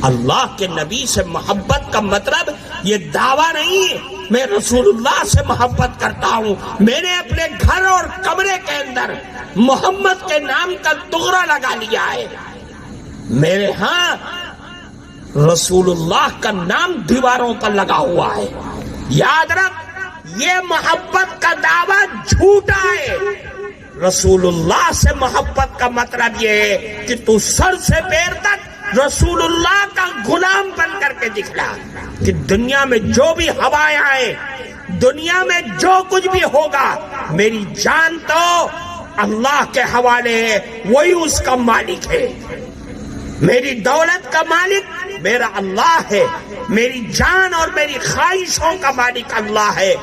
اللہ کے نبی سے محبت کا مطلب یہ دعویٰ نہیں ہے میں رسول اللہ سے محبت کرتا ہوں، میں نے اپنے گھر اور کمرے کے اندر محمد کے نام کا دغرا لگا لیا ہے، میرے ہاں رسول اللہ کا نام دیواروں پر لگا ہوا ہے۔ یاد رکھ یہ محبت کا دعویٰ جھوٹا ہے۔ رسول اللہ سے محبت کا مطلب یہ ہے کہ تو سر سے پیر تک رسول اللہ کا غلام بن کر کے دکھلا، کہ دنیا میں جو بھی ہوائیں آئیں، دنیا میں جو کچھ بھی ہوگا، میری جان تو اللہ کے حوالے ہے، وہی اس کا مالک ہے، میری دولت کا مالک میرا اللہ ہے، میری جان اور میری خواہشوں کا مالک اللہ ہے۔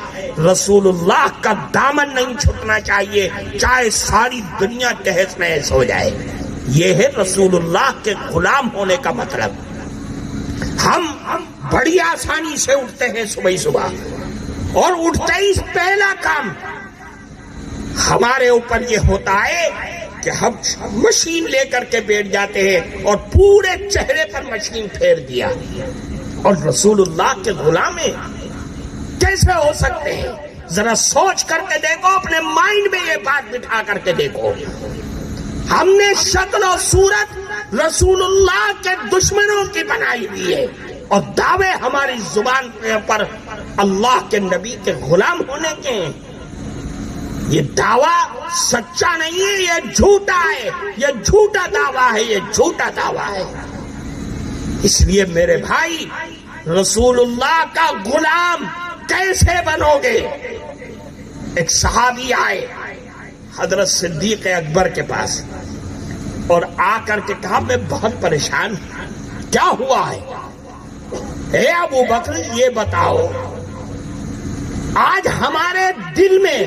رسول اللہ کا دامن نہیں چھوٹنا چاہیے، چاہے ساری دنیا تہس نہس ہو جائے۔ یہ ہے رسول اللہ کے غلام ہونے کا مطلب۔ ہم بڑی آسانی سے اٹھتے ہیں صبح اور اٹھتے ہی پہلا کام ہمارے اوپر یہ ہوتا ہے کہ ہم مشین لے کر کے بیٹھ جاتے ہیں اور پورے چہرے پر مشین پھیر دیا، اور رسول اللہ کے غلام ہیں، کیسے ہو سکتے ہیں؟ ذرا سوچ کر کے دیکھو، اپنے مائنڈ میں یہ بات بٹھا کر کے دیکھو۔ ہم نے شکل و صورت رسول اللہ کے دشمنوں کی بنائی ہوئی ہے، اور دعوے ہماری زبان پر اللہ کے نبی کے غلام ہونے کے ہیں۔ یہ دعویٰ سچا نہیں ہے، یہ جھوٹا ہے، یہ جھوٹا دعویٰ ہے، یہ جھوٹا دعویٰ ہے۔ اس لیے میرے بھائی رسول اللہ کا غلام کیسے بنو گے؟ ایک صحابی آئے حضرت صدیق اکبر کے پاس اور آ کر کے کہا میں بہت پریشان ہوں، کیا ہوا ہے؟ اے ابو بکر یہ بتاؤ، آج ہمارے دل میں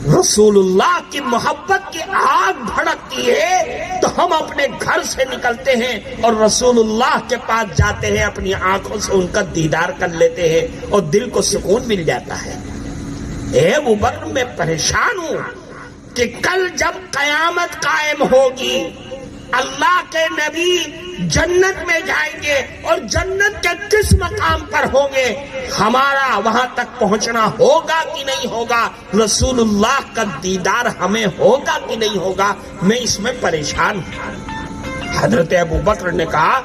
رسول اللہ کی محبت کی آگ بھڑکتی ہے تو ہم اپنے گھر سے نکلتے ہیں اور رسول اللہ کے پاس جاتے ہیں، اپنی آنکھوں سے ان کا دیدار کر لیتے ہیں اور دل کو سکون مل جاتا ہے۔ اے ابو بکر میں پریشان ہوں کہ کل جب قیامت قائم ہوگی، اللہ کے نبی جنت میں جائیں گے اور جنت کے کس مقام پر ہوں گے، ہمارا وہاں تک پہنچنا ہوگا کہ نہیں ہوگا، رسول اللہ کا دیدار ہمیں ہوگا کہ نہیں ہوگا، میں اس میں پریشان ہوں۔ حضرت ابو بکر نے کہا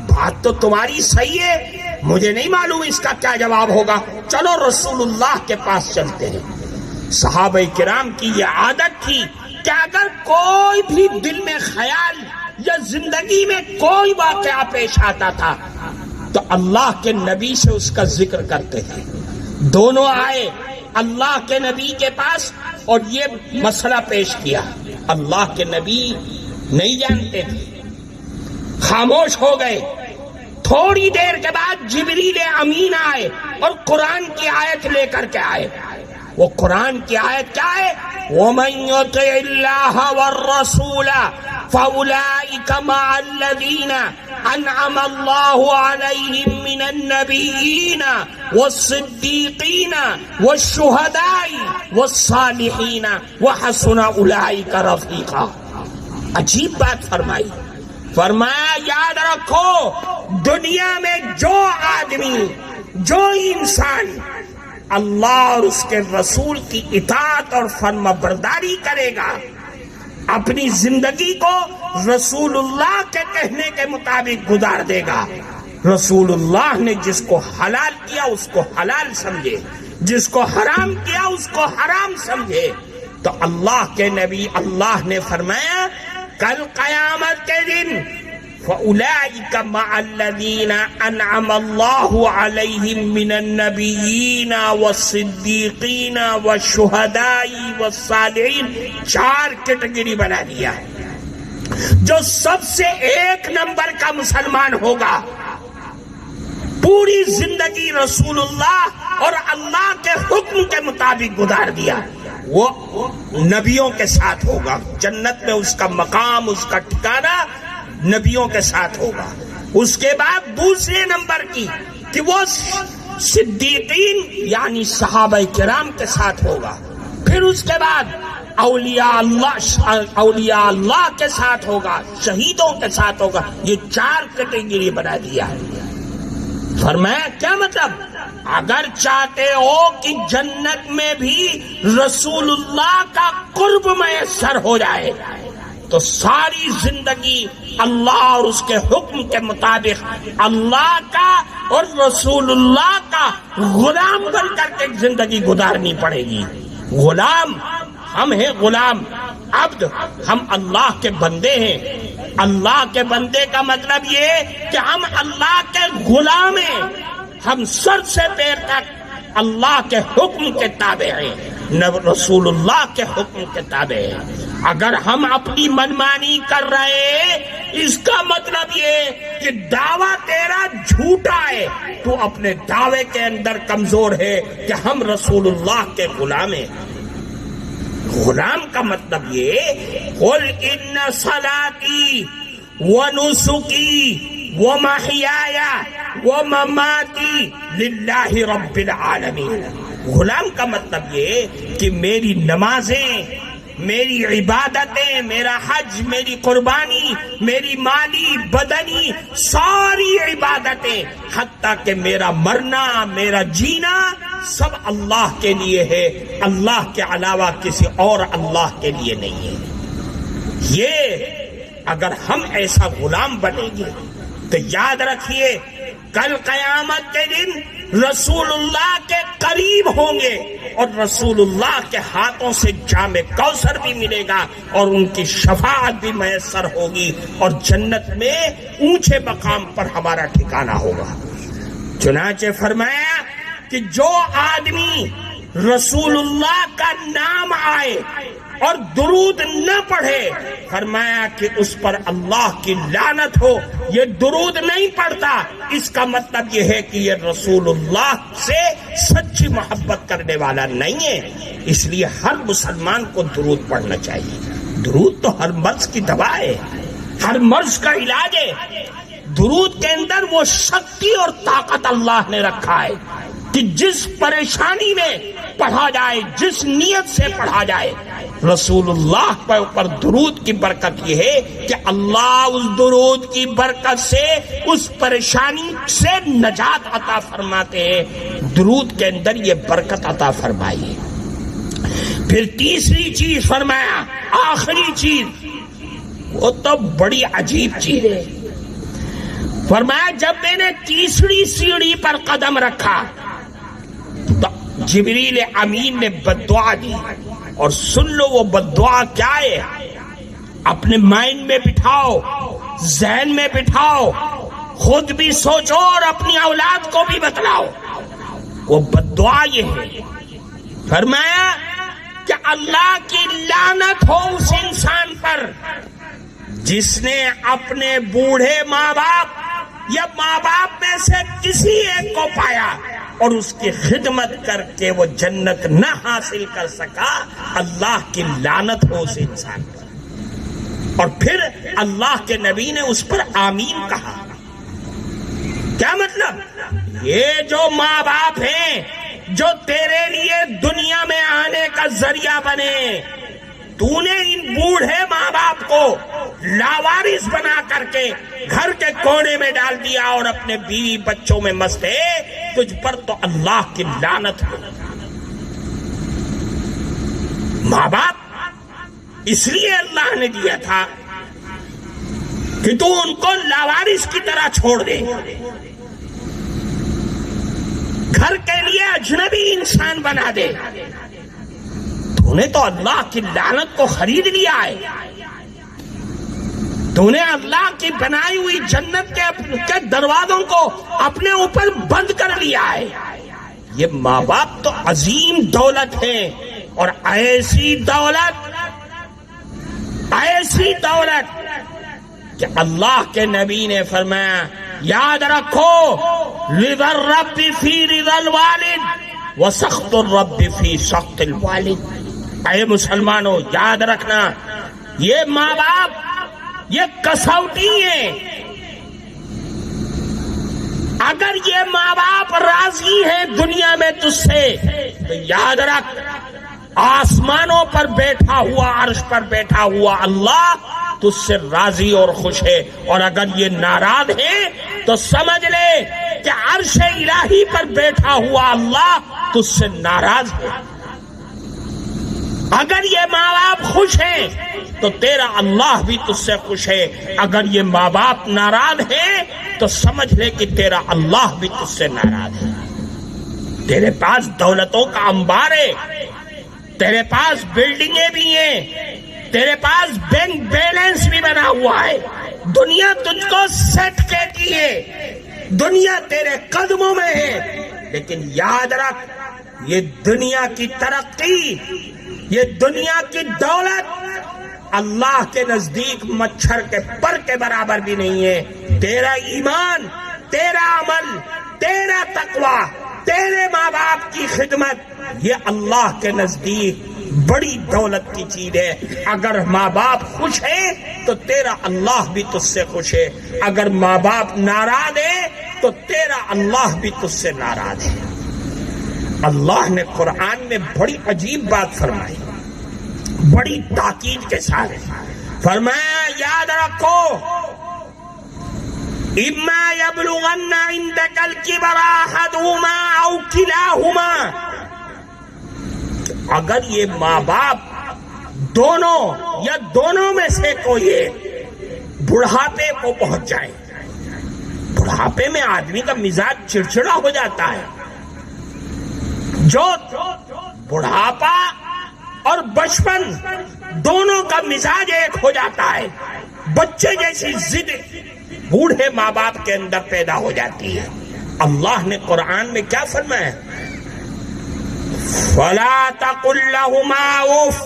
بات تو تمہاری صحیح ہے، مجھے نہیں معلوم اس کا کیا جواب ہوگا، چلو رسول اللہ کے پاس چلتے ہیں۔ صحابہ کرام کی یہ عادت تھی کہ اگر کوئی بھی دل میں خیال یا زندگی میں کوئی واقعہ پیش آتا تھا تو اللہ کے نبی سے اس کا ذکر کرتے تھے۔ دونوں آئے اللہ کے نبی کے پاس اور یہ مسئلہ پیش کیا، اللہ کے نبی نہیں جانتے تھے، خاموش ہو گئے۔ تھوڑی دیر کے بعد جبریل امین آئے اور قرآن کی آیت لے کر کے آئے۔ وہ قرآن کی آیت کیا ہے؟ وَمَن يُطِعِ اللَّهَ وَالرَّسُولَ فَأُولَٰئِكَ مَعَ الَّذِينَ أَنْعَمَ اللَّهُ عَلَيْهِم مِّنَ النَّبِيِّينَ وَالصِّدِّيقِينَ وَالشُّهَدَاءِ وَالصَّالِحِينَ وَحَسُنَ أُولَٰئِكَ رَفِیقًا۔ عجیب بات فرمائی، فرمایا یاد رکھو دنیا میں جو آدمی، جو انسان اللہ اور اس کے رسول کی اطاعت اور فرما برداری کرے گا، اپنی زندگی کو رسول اللہ کے کہنے کے مطابق گزار دے گا، رسول اللہ نے جس کو حلال کیا اس کو حلال سمجھے، جس کو حرام کیا اس کو حرام سمجھے، تو اللہ کے نبی اللہ نے فرمایا کل قیامت کے دن فَأُولَٰئِكَ مَعَ الَّذِينَ أَنْعَمَ اللَّهُ عَلَيْهِم مِّنَ النَّبِيِّينَ وَالصِّدِّيقِينَ وَالشُّهَدَاءِ وَالصَّالِحِينَ، 4 کیٹیگری بنا دیا ہے۔ جو سب سے 1 نمبر کا مسلمان ہوگا، پوری زندگی رسول اللہ اور اللہ کے حکم کے مطابق گزار دیا، وہ نبیوں کے ساتھ ہوگا، جنت میں اس کا مقام، اس کا ٹھکانہ نبیوں کے ساتھ ہوگا۔ اس کے بعد دوسرے نمبر کی کہ وہ صدیقین یعنی صحابہ کرام کے ساتھ ہوگا، پھر اس کے بعد اولیاء اللہ کے ساتھ ہوگا، شہیدوں کے ساتھ ہوگا۔ یہ 4 کیٹیگری بنا دیا ہے۔ فرمایا کیا مطلب؟ اگر چاہتے ہو کہ جنت میں بھی رسول اللہ کا قرب میسر ہو جائے تو ساری زندگی اللہ اور اس کے حکم کے مطابق اللہ کا اور رسول اللہ کا غلام بن کر کے زندگی گزارنی پڑے گی۔ غلام ہم ہیں، غلام عبد، ہم اللہ کے بندے ہیں۔ اللہ کے بندے کا مطلب یہ کہ ہم اللہ کے غلام ہیں، ہم سر سے پیر تک اللہ کے حکم کے تابع ہیں، رسول اللہ کے حکم کے تابع ہیں۔ اگر ہم اپنی منمانی کر رہے ہیں، اس کا مطلب یہ کہ دعویٰ تیرا جھوٹا ہے، تو اپنے دعوے کے اندر کمزور ہے کہ ہم رسول اللہ کے غلام ہیں۔ غلام کا مطلب یہ قل ان صلاتی ونسکی ومحیایا ومماتی للہ رب العالمین۔ غلام کا مطلب یہ کہ میری نمازیں، میری عبادتیں، میرا حج، میری قربانی، میری مالی بدنی ساری عبادتیں، حتیٰ کہ میرا مرنا، میرا جینا سب اللہ کے لیے ہے، اللہ کے علاوہ کسی اور اللہ کے لیے نہیں ہے۔ یہ اگر ہم ایسا غلام بنیں گے تو یاد رکھیے کل قیامت کے دن رسول اللہ کے قریب ہوں گے اور رسول اللہ کے ہاتھوں سے جام کوثر بھی ملے گا اور ان کی شفاعت بھی میسر ہوگی اور جنت میں اونچے مقام پر ہمارا ٹھکانہ ہوگا۔ چنانچہ فرمایا کہ جو آدمی رسول اللہ کا نام آئے اور درود نہ پڑھے، فرمایا کہ اس پر اللہ کی لعنت ہو۔ یہ درود نہیں پڑھتا، اس کا مطلب یہ ہے کہ یہ رسول اللہ سے سچی محبت کرنے والا نہیں ہے۔ اس لیے ہر مسلمان کو درود پڑھنا چاہیے۔ درود تو ہر مرض کی دوا ہے، ہر مرض کا علاج ہے۔ درود کے اندر وہ شکتی اور طاقت اللہ نے رکھا ہے کہ جس پریشانی میں پڑھا جائے، جس نیت سے پڑھا جائے، رسول اللہ کے اوپر درود کی برکت یہ ہے کہ اللہ اس درود کی برکت سے اس پریشانی سے نجات عطا فرماتے ہیں۔ درود کے اندر یہ برکت عطا فرمائی۔ پھر تیسری چیز فرمایا، آخری چیز، وہ تو بڑی عجیب چیز ہے۔ فرمایا جب میں نے تیسری سیڑھی پر قدم رکھا تو جبریل امین نے بددعا دی، اور سن لو وہ بددعا کیا ہے، اپنے مائنڈ میں بٹھاؤ، ذہن میں بٹھاؤ، خود بھی سوچو اور اپنی اولاد کو بھی بتلاؤ۔ وہ بددعا یہ ہے، فرمایا کہ اللہ کی لعنت ہو اس انسان پر جس نے اپنے بوڑھے ماں باپ یا ماں باپ میں سے کسی ایک کو پایا اور اس کی خدمت کر کے وہ جنت نہ حاصل کر سکا۔ اللہ کی لعنت ہو اس انسان پر۔ اور پھر اللہ کے نبی نے اس پر آمین کہا. کیا مطلب؟ یہ جو ماں باپ ہیں جو تیرے لیے دنیا میں آنے کا ذریعہ بنے، تو نے ان بوڑھے ماں باپ کو لاوارث بنا کر کے گھر کے کونے میں ڈال دیا اور اپنے بیوی بچوں میں مست ہے، تجھ پر تو اللہ کی لعنت ہو. ماں باپ اس لیے اللہ نے دیا تھا کہ تو ان کو لاوارث کی طرح چھوڑ دے، گھر کے لیے اجنبی انسان بنا دے. تو نے تو اللہ کی لعنت کو خرید لیا ہے. تو نے اللہ کی بنائی ہوئی جنت کے دروازوں کو اپنے اوپر بند کر لیا ہے. یہ ماں باپ تو عظیم دولت ہے، اور ایسی دولت کہ اللہ کے نبی نے فرمایا یاد رکھو رضا الرب فی رضا الوالد وسخط الرب فی سخط الوالد. اے مسلمانوں یاد رکھنا، یہ ماں باپ یہ کسوٹی ہے. اگر یہ ماں باپ راضی ہیں دنیا میں تجھ سے تو یاد رکھ آسمانوں پر بیٹھا ہوا، عرش پر بیٹھا ہوا اللہ تجھ سے راضی اور خوش ہے. اور اگر یہ ناراض ہے تو سمجھ لے کہ عرش الہی پر بیٹھا ہوا اللہ تجھ سے ناراض ہے. اگر یہ ماں باپ خوش ہیں تو تیرا اللہ بھی تجھ سے خوش ہے. اگر یہ ماں باپ ناراض ہیں تو سمجھ لے کہ تیرا اللہ بھی تجھ سے ناراض ہے. تیرے پاس دولتوں کا انبار ہے، تیرے پاس بلڈنگیں بھی ہیں، تیرے پاس بینک بیلنس بھی بنا ہوا ہے، دنیا تجھ کو سیٹ کہتی ہے، دنیا تیرے قدموں میں ہے. لیکن یاد رکھ یہ دنیا کی ترقی، یہ دنیا کی دولت اللہ کے نزدیک مچھر کے پر کے برابر بھی نہیں ہے. تیرا ایمان، تیرا عمل، تیرا تقوی، تیرے ماں باپ کی خدمت، یہ اللہ کے نزدیک بڑی دولت کی چیز ہے. اگر ماں باپ خوش ہیں تو تیرا اللہ بھی تجھ سے خوش ہے. اگر ماں باپ ناراض ہے تو تیرا اللہ بھی تجھ سے ناراض ہے. اللہ نے قرآن میں بڑی عجیب بات فرمائی، بڑی تاکید کے ساتھ فرمایا یاد رکھو اما یبلغن عندک الکبر احدہما او کلاہما. اگر یہ ماں باپ دونوں یا دونوں میں سے کوئی بڑھاپے کو پہنچ جائے، بڑھاپے میں آدمی کا مزاج چڑچڑا ہو جاتا ہے. جو بڑھاپا اور بچپن دونوں کا مزاج ایک ہو جاتا ہے، بچے جیسی ضد بوڑھے ماں باپ کے اندر پیدا ہو جاتی ہے. اللہ نے قرآن میں کیا فرمایا؟ فَلَا تَقُلْ لَهُمَا اُفْ.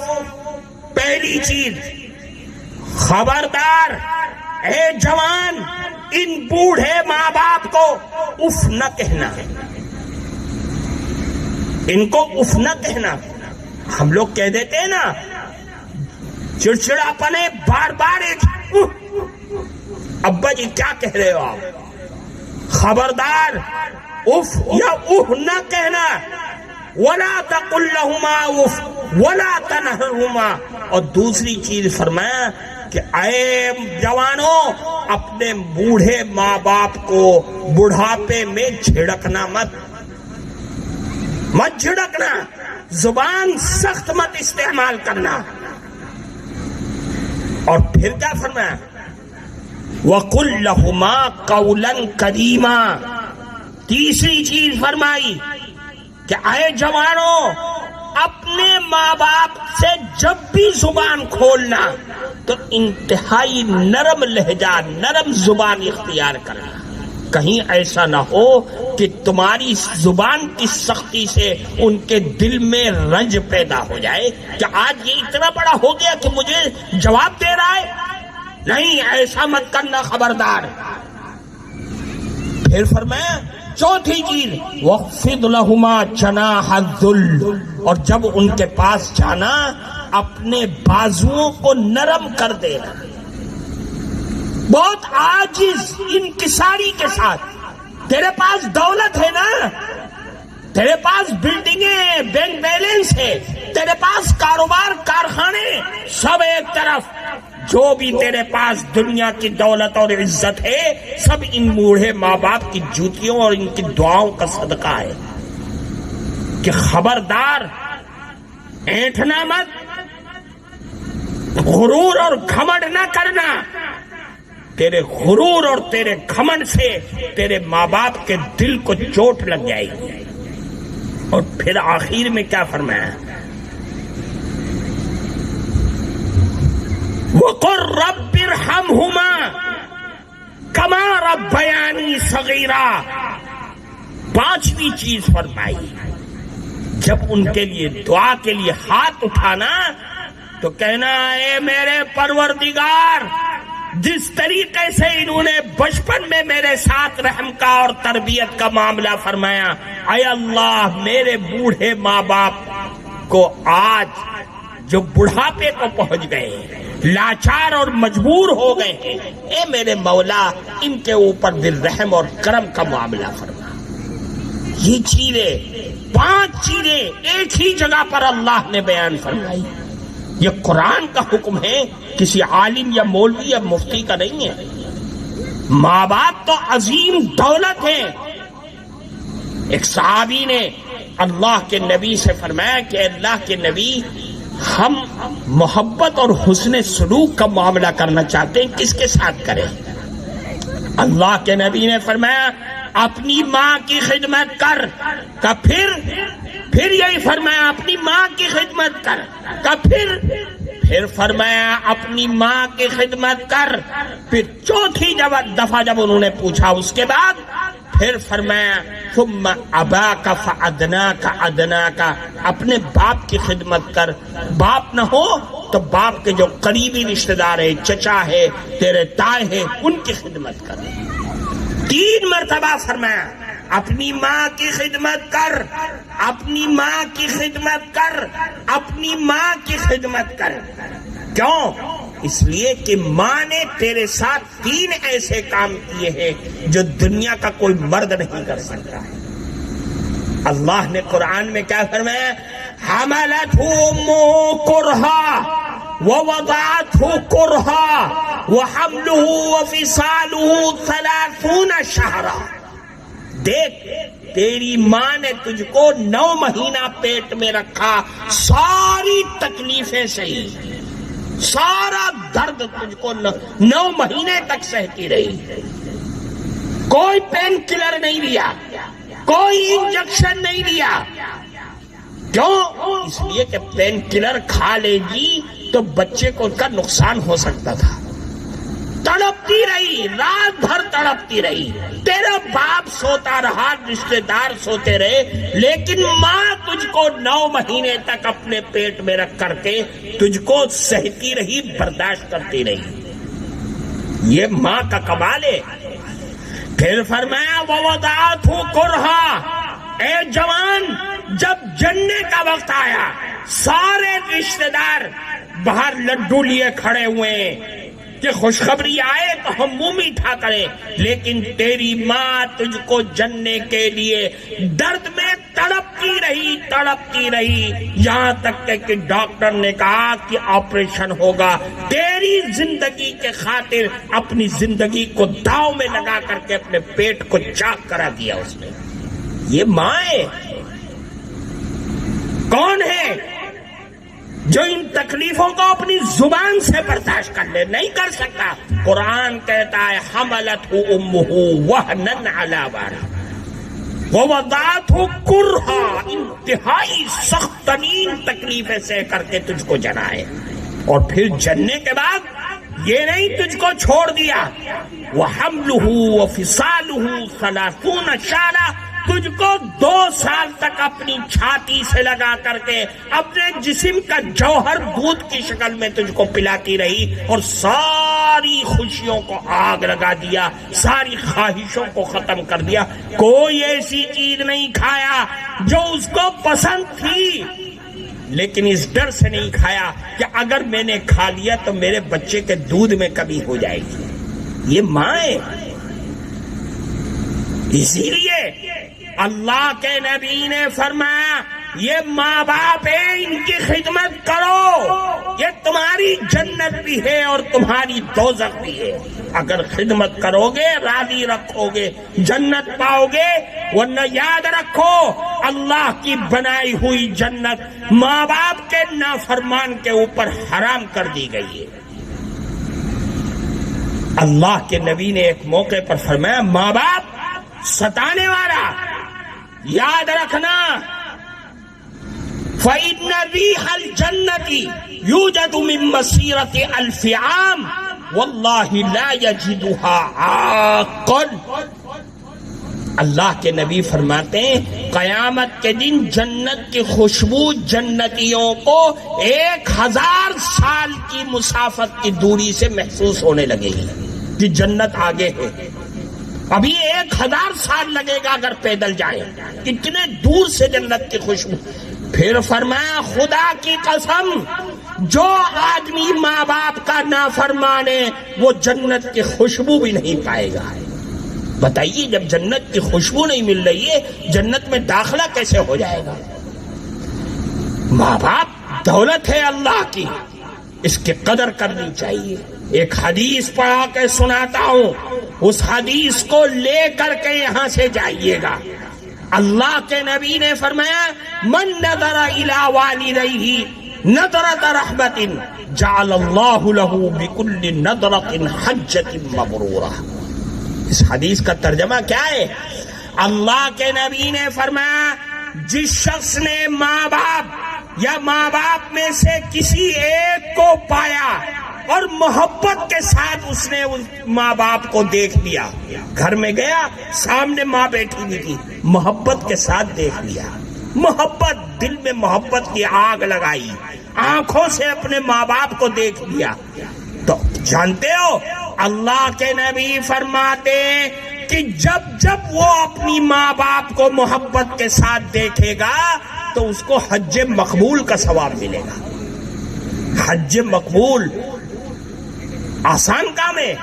پہلی چیز خبردار اے جوان، ان بوڑھے ماں باپ کو اف نہ کہنا، ان کو اف نہ کہنا. ہم لوگ کہہ دیتے ہیں نا چڑچڑا پنے بار بار ایک ابا جی کیا کہہ رہے ہو آپ؟ خبردار اف یا اوہ نہ کہنا. وَلَا تَقُلْ لَهُمَا اُفْ وَلَا تَنْهَرْهُمَا. اور دوسری چیز فرمایا کہ اے جوانوں اپنے بوڑھے ماں باپ کو بڑھاپے میں جھڑکنا مت جھڑکنا، زبان سخت مت استعمال کرنا. اور پھر کیا فرمایا؟ وَقُلْ لَهُمَا قَوْلًا كَرِيمًا. تیسری چیز فرمائی کہ اے جوانوں اپنے ماں باپ سے جب بھی زبان کھولنا تو انتہائی نرم لہجہ، نرم زبان اختیار کرنا. کہیں ایسا نہ ہو کہ تمہاری زبان کی سختی سے ان کے دل میں رنج پیدا ہو جائے کہ آج یہ اتنا بڑا ہو گیا کہ مجھے جواب دے رہا ہے. نہیں، ایسا مت کرنا، خبردار. پھر فرمایا چوتھی چیز وَخْفِضْ لَهُمَا جَنَاحَ الذُّلِّ. اور جب ان کے پاس جانا اپنے بازوؤں کو نرم کر دینا. بہت عاجز انکساری کے ساتھ. تیرے پاس دولت ہے نا، تیرے پاس بلڈنگیں، بینک بیلنس ہے، تیرے پاس کاروبار، کارخانے، سب ایک طرف. جو بھی تیرے پاس دنیا کی دولت اور عزت ہے سب ان بوڑھے ماں باپ کی جوتیوں اور ان کی دعاؤں کا صدقہ ہے. کہ خبردار اینٹھنا مت، غرور اور گھمنڈ نہ کرنا. تیرے غرور اور تیرے گھمنڈ سے تیرے ماں باپ کے دل کو چوٹ لگ جائے گی. اور پھر آخر میں کیا فرمایا؟ وَقُلْ رَبِّ ارْحَمْهُمَا كَمَا رَبَّيَانِي صَغِيرًا. 5ویں چیز فرمائی، جب ان کے لیے دعا کے لیے ہاتھ اٹھانا تو کہنا اے میرے پروردگار، جس طریقے سے انہوں نے بچپن میں میرے ساتھ رحم کا اور تربیت کا معاملہ فرمایا، اے اللہ میرے بوڑھے ماں باپ کو آج جو بڑھاپے کو پہنچ گئے، لاچار اور مجبور ہو گئے ہیں، اے میرے مولا ان کے اوپر بھی رحم اور کرم کا معاملہ فرما. یہ چیزیں 5 چیزیں ایک ہی جگہ پر اللہ نے بیان فرمائی. یہ قرآن کا حکم ہے، کسی عالم یا مولوی یا مفتی کا نہیں ہے. ماں باپ تو عظیم دولت ہے. ایک صحابی نے اللہ کے نبی سے فرمایا کہ اللہ کے نبی، ہم محبت اور حسن سلوک کا معاملہ کرنا چاہتے ہیں، کس کے ساتھ کریں؟ اللہ کے نبی نے فرمایا اپنی ماں کی خدمت کر. کا پھر یہی فرمایا اپنی ماں کی خدمت کر. کا پھر فرمایا اپنی ماں کی خدمت کر. پھر 4تھی دفعہ جب انہوں نے پوچھا اس کے بعد پھر فرمایا ثم اباک فادناک ادناک، اپنے باپ کی خدمت کر. باپ نہ ہو تو باپ کے جو قریبی رشتہ دار ہے، چچا ہے، تیرے تائے ہیں، ان کی خدمت کر. 3 مرتبہ فرمایا اپنی ماں کی خدمت کر، اپنی ماں کی خدمت کر، اپنی ماں کی خدمت کر. کیوں؟ اس لیے کہ ماں نے تیرے ساتھ 3 ایسے کام کیے ہیں جو دنیا کا کوئی مرد نہیں کر سکتا. اللہ نے قرآن میں کیا فرمایا؟ حملتہ امہ کرہا ووضعتہ کرہا وحملہ وفصالہ 30 شہرا. دیکھ، تیری ماں نے تجھ کو 9 مہینہ پیٹ میں رکھا، ساری تکلیفیں سہی، سارا درد تجھ کو 9 مہینے تک سہتی رہی. کوئی پین کلر نہیں لیا، کوئی انجیکشن نہیں لیا. کیوں؟ اس لیے کہ پین کلر کھا لے گی تو بچے کو اس کا نقصان ہو سکتا تھا. تڑپتی رہی، رات بھر تڑپتی رہی. تیرا باپ سوتا رہا، رشتے دار سوتے رہے، لیکن ماں تجھ کو 9 مہینے تک اپنے پیٹ میں رکھ کر کے تجھ کو سہتی رہی، برداشت کرتی رہی. یہ ماں کا کمال ہے. پھر فرمایا ووضعتہ کرہا. اے جوان، جب جننے کا وقت آیا سارے رشتے دار باہر لڈو لیے کھڑے ہوئے کہ خوشخبری آئے تو ہم منہ میٹھا کریں، لیکن تیری ماں تجھ کو جننے کے لیے درد میں تڑپتی رہی یہاں تک کہ ڈاکٹر نے کہا کہ آپریشن ہوگا. تیری زندگی کے خاطر اپنی زندگی کو داؤ میں لگا کر کے اپنے پیٹ کو چاک کرا دیا اس نے. یہ ماں ہے. کون ہے جو ان تکلیفوں کو اپنی زبان سے برداشت کر لے؟ نہیں کر سکتا. قرآن کہتا ہے حملتہ امہ وہنا علی وہن ووضعتہ کرہا. انتہائی سخت ترین تکلیفیں سہ کر کے تجھ کو جنا ہے. اور پھر جننے کے بعد یہ نہیں تجھ کو چھوڑ دیا. وحملہ وفصالہ 30 شہرا. تجھ کو 2 سال تک اپنی چھاتی سے لگا کر کے اپنے جسم کا جوہر دودھ کی شکل میں تجھ کو پلاتی رہی اور ساری خوشیوں کو آگ لگا دیا، ساری خواہشوں کو ختم کر دیا. کوئی ایسی چیز نہیں کھایا جو اس کو پسند تھی، لیکن اس ڈر سے نہیں کھایا کہ اگر میں نے کھا لیا تو میرے بچے کے دودھ میں کمی ہو جائے گی. یہ ماں ہے. اسی لیے اللہ کے نبی نے فرمایا یہ ماں باپ ہے، ان کی خدمت کرو، یہ تمہاری جنت بھی ہے اور تمہاری دوزخ بھی ہے. اگر خدمت کرو گے راضی رکھو گے جنت پاؤ گے، ورنہ یاد رکھو اللہ کی بنائی ہوئی جنت ماں باپ کے نافرمان کے اوپر حرام کر دی گئی ہے. اللہ کے نبی نے ایک موقع پر فرمایا ماں باپ ستانے والا یاد رکھنا فَإِنَّ رِيحَ الْجَنَّةِ يُوجَدُ مِن مَّسِيرَةِ أَلْفِ عَامٍ وَاللَّهِ لَا يَجِدُهَا عَاقٌ. اللہ کے نبی فرماتے ہیں قیامت کے دن جنت کی خوشبو جنتیوں کو 1000 سال کی مسافت کی دوری سے محسوس ہونے لگے گی کہ جنت آگے ہے. ابھی 1000 سال لگے گا اگر پیدل جائیں، اتنے دور سے جنت کی خوشبو. پھر فرمایا خدا کی قسم جو آدمی ماں باپ کا نافرمان ہے وہ جنت کی خوشبو بھی نہیں پائے گا. بتائیے جب جنت کی خوشبو نہیں مل رہی ہے جنت میں داخلہ کیسے ہو جائے گا؟ ماں باپ دولت ہے اللہ کی، اس کی قدر کرنی چاہیے. ایک حدیث پڑھا کے سناتا ہوں، اس حدیث کو لے کر کے یہاں سے جائیے گا. اللہ کے نبی نے فرمایا من نظر الی والدیہ نظرۃ رحمت جعل اللہ لہ بکل نظرۃ حجۃ مبرورہ. اس حدیث کا ترجمہ کیا ہے؟ اللہ کے نبی نے فرمایا جس شخص نے ماں باپ یا ماں باپ میں سے کسی ایک کو پایا اور محبت کے ساتھ اس نے اس ماں باپ کو دیکھ لیا، گھر میں گیا سامنے ماں بیٹھی ہوئی تھی، محبت کے ساتھ دیکھ لیا، محبت دل میں محبت کی آگ لگائی، آنکھوں سے اپنے ماں باپ کو دیکھ لیا، تو جانتے ہو اللہ کے نبی فرماتے کہ جب جب وہ اپنی ماں باپ کو محبت کے ساتھ دیکھے گا تو اس کو حج مقبول کا ثواب ملے گا. حج مقبول آسان کام ہے.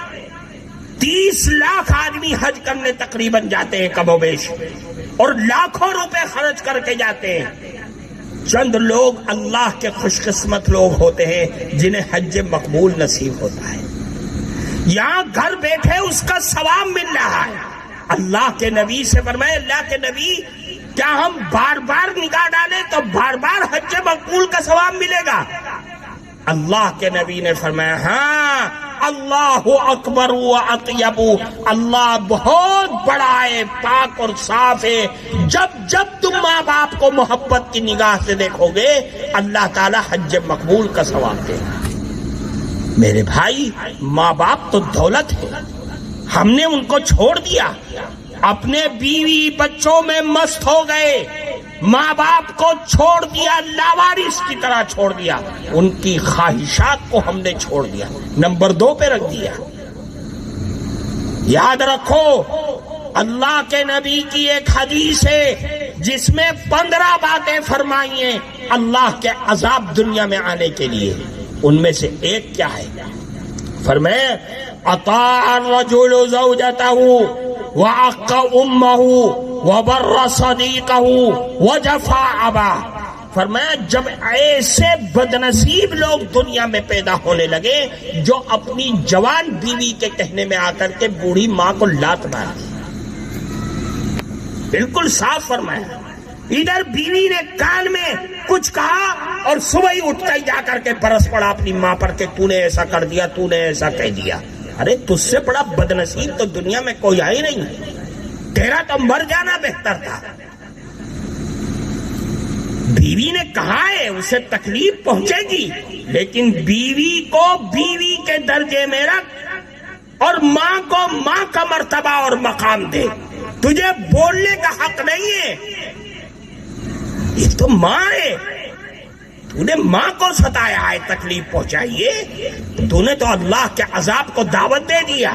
30 لاکھ آدمی حج کرنے تقریباً جاتے ہیں کم و بیش، اور لاکھوں روپے خرچ کر کے جاتے ہیں. چند لوگ اللہ کے خوش قسمت لوگ ہوتے ہیں جنہیں حج مقبول نصیب ہوتا ہے. یہاں گھر بیٹھے اس کا ثواب مل رہا ہے. اللہ کے نبی سے فرمائے اللہ کے نبی کیا ہم بار بار نگاہ ڈالیں تو بار بار حج مقبول کا ثواب ملے گا؟ اللہ کے نبی نے فرمایا ہاں اللہ اکبر و اطیب، اللہ بہت بڑا ہے، پاک اور صاف ہے. جب جب تم ماں باپ کو محبت کی نگاہ سے دیکھو گے اللہ تعالی حج مقبول کا ثواب دے گا. میرے بھائی ماں باپ تو دولت ہے، ہم نے ان کو چھوڑ دیا، اپنے بیوی بچوں میں مست ہو گئے، ماں باپ کو چھوڑ دیا، لاوارث کی طرح چھوڑ دیا، ان کی خواہشات کو ہم نے چھوڑ دیا، نمبر 2 پہ رکھ دیا. یاد رکھو اللہ کے نبی کی ایک حدیث ہے جس میں 15 باتیں فرمائی ہیں اللہ کے عذاب دنیا میں آنے کے لیے. ان میں سے ایک کیا ہے؟ فرمائے اطاع الرجل زوجته وعق امه وبر صديقه وجفا اباه. فرمایا جب ایسے بدنصیب لوگ دنیا میں پیدا ہونے لگے جو اپنی جوان بیوی کے کہنے میں آ کر کے بوڑھی ماں کو لات ماری، بالکل صاف فرمایا. ادھر بیوی نے کان میں کچھ کہا اور صبح ہی اٹھتا ہی جا کر کے برس پڑا اپنی ماں پر کہ تو نے ایسا کر دیا، تو نے ایسا کہہ دیا. ارے تجھ سے بڑا بدنصیب تو دنیا میں کوئی آئی نہیں، تیرا تو مر جانا بہتر تھا. بیوی نے کہا ہے اسے تکلیف پہنچے گی، لیکن بیوی کو بیوی کے درجے میں رکھ اور ماں کو ماں کا مرتبہ اور مقام دے. تجھے بولنے کا حق نہیں ہے، یہ تو ماں ہے، تو نے ماں کو ستایا ہے، تکلیف پہنچائی ہے، تو نے تو اللہ کے عذاب کو دعوت دے دیا.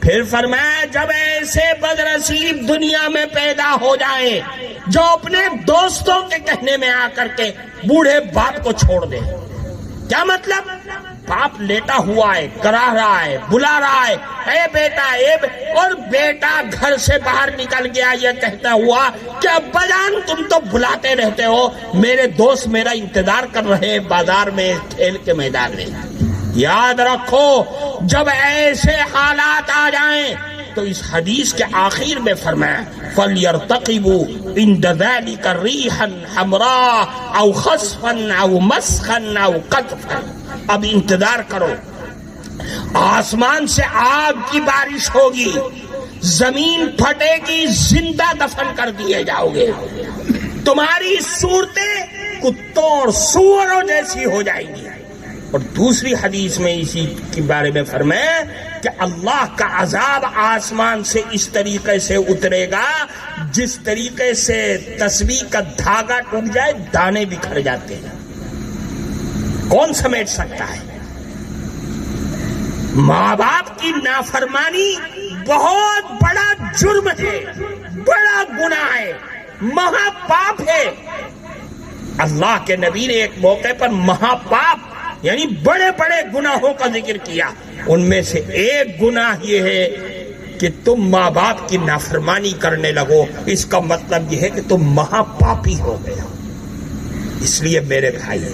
پھر فرمایا جب ایسے بدنصیب دنیا میں پیدا ہو جائیں جو اپنے دوستوں کے کہنے میں آ کر کے بوڑھے باپ کو چھوڑ دے. کیا مطلب؟ باپ لیٹا ہوا ہے، کرا رہا ہے، بلا رہا ہے، اے بیٹا اور بیٹا گھر سے باہر نکل گیا یہ کہتا ہوا کہ ابا جان تم تو بلاتے رہتے ہو، میرے دوست میرا انتظار کر رہے ہیں بازار میں، کھیل کے میدان میں۔ یاد رکھو جب ایسے حالات آ جائیں تو اس حدیث کے آخر میں فرمایا فَلْيَرْتَقِبُوا عِنْدَ ذَلِكَ رِيحًا حَمْرَاءَ أَوْ خَسْفًا أَوْ مَسْخًا أَوْ قَطْفًا۔ اب انتظار کرو، آسمان سے آگ کی بارش ہوگی، زمین پھٹے گی، زندہ دفن کر دیے جاؤ گے، تمہاری صورتیں کتوں اور سوروں جیسی ہو جائیں گی۔ اور دوسری حدیث میں اسی کے بارے میں فرمایا کہ اللہ کا عذاب آسمان سے اس طریقے سے اترے گا جس طریقے سے تسبیح کا دھاگا ٹوٹ جائے، دانے بکھر جاتے ہیں، کون سمیٹ سکتا ہے؟ ماں باپ کی نافرمانی بہت بڑا جرم ہے، بڑا گناہ ہے، مہا پاپ ہے۔ اللہ کے نبی نے ایک موقع پر مہا پاپ یعنی بڑے بڑے گناہوں کا ذکر کیا، ان میں سے ایک گناہ یہ ہے کہ تم ماں باپ کی نافرمانی کرنے لگو، اس کا مطلب یہ ہے کہ تم مہا پاپی ہو گئے ہو۔ اس لیے میرے بھائی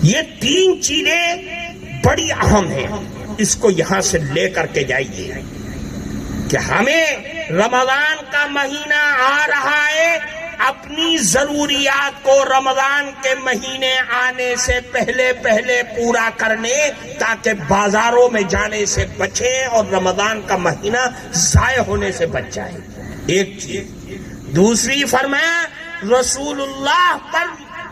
یہ تین چیزیں بڑی اہم ہیں، اس کو یہاں سے لے کر کے جائیے کہ ہمیں رمضان کا مہینہ آ رہا ہے، اپنی ضروریات کو رمضان کے مہینے آنے سے پہلے پورا کرنے تاکہ بازاروں میں جانے سے بچیں اور رمضان کا مہینہ ضائع ہونے سے بچ جائے، ایک چیز۔ دوسری فرمایا رسول اللہ پر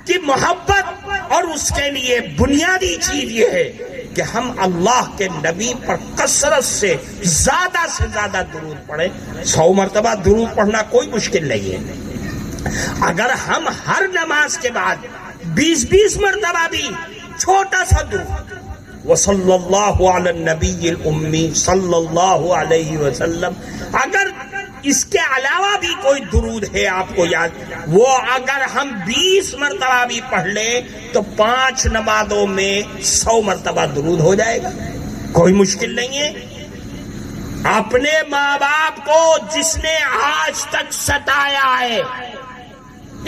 کی محبت، اور اس کے لیے بنیادی چیز یہ ہے کہ ہم اللہ کے نبی پر کثرت سے زیادہ درود پڑھیں۔ 100 مرتبہ درود پڑھنا کوئی مشکل نہیں ہے، اگر ہم ہر نماز کے بعد 20 مرتبہ بھی چھوٹا سا درود وصلی اللہ علی النبی الامی صلی اللہ علیہ وسلم، اگر اس کے علاوہ بھی کوئی درود ہے آپ کو یاد، وہ اگر ہم 20 مرتبہ بھی پڑھ لیں تو 5 نمازوں میں 100 مرتبہ درود ہو جائے گا، کوئی مشکل نہیں ہے۔ اپنے ماں باپ کو جس نے آج تک ستایا ہے،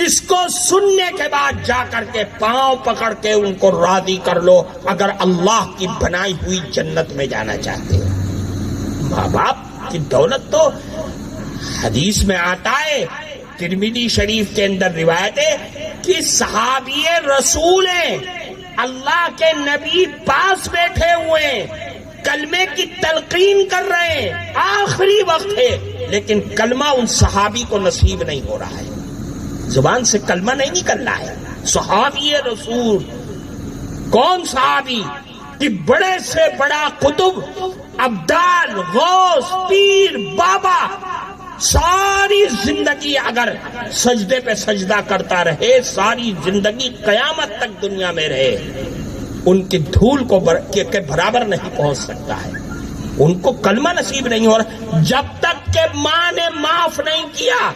اس کو سننے کے بعد جا کر کے پاؤں پکڑ کے ان کو راضی کر لو اگر اللہ کی بنائی ہوئی جنت میں جانا چاہتے ہو۔ ماں باپ کی دولت تو حدیث میں آتا ہے، ترمذی شریف کے اندر روایت ہے کہ صحابی رسول ہیں، اللہ کے نبی پاس بیٹھے ہوئے ہیں، کلمے کی تلقین کر رہے ہیں، آخری وقت ہے، لیکن کلمہ ان صحابی کو نصیب نہیں ہو رہا ہے، زبان سے کلمہ نہیں نکل رہا ہے۔ صحابی رسول کون صحابی کہ بڑے سے بڑا قطب، ابدال، غوث، پیر، بابا، ساری زندگی اگر سجدے پہ سجدہ کرتا رہے، ساری زندگی قیامت تک دنیا میں رہے، ان کی دھول کو کے برابر نہیں پہنچ سکتا ہے، ان کو کلمہ نصیب نہیں ہو رہا جب تک کہ ماں نے معاف نہیں کیا،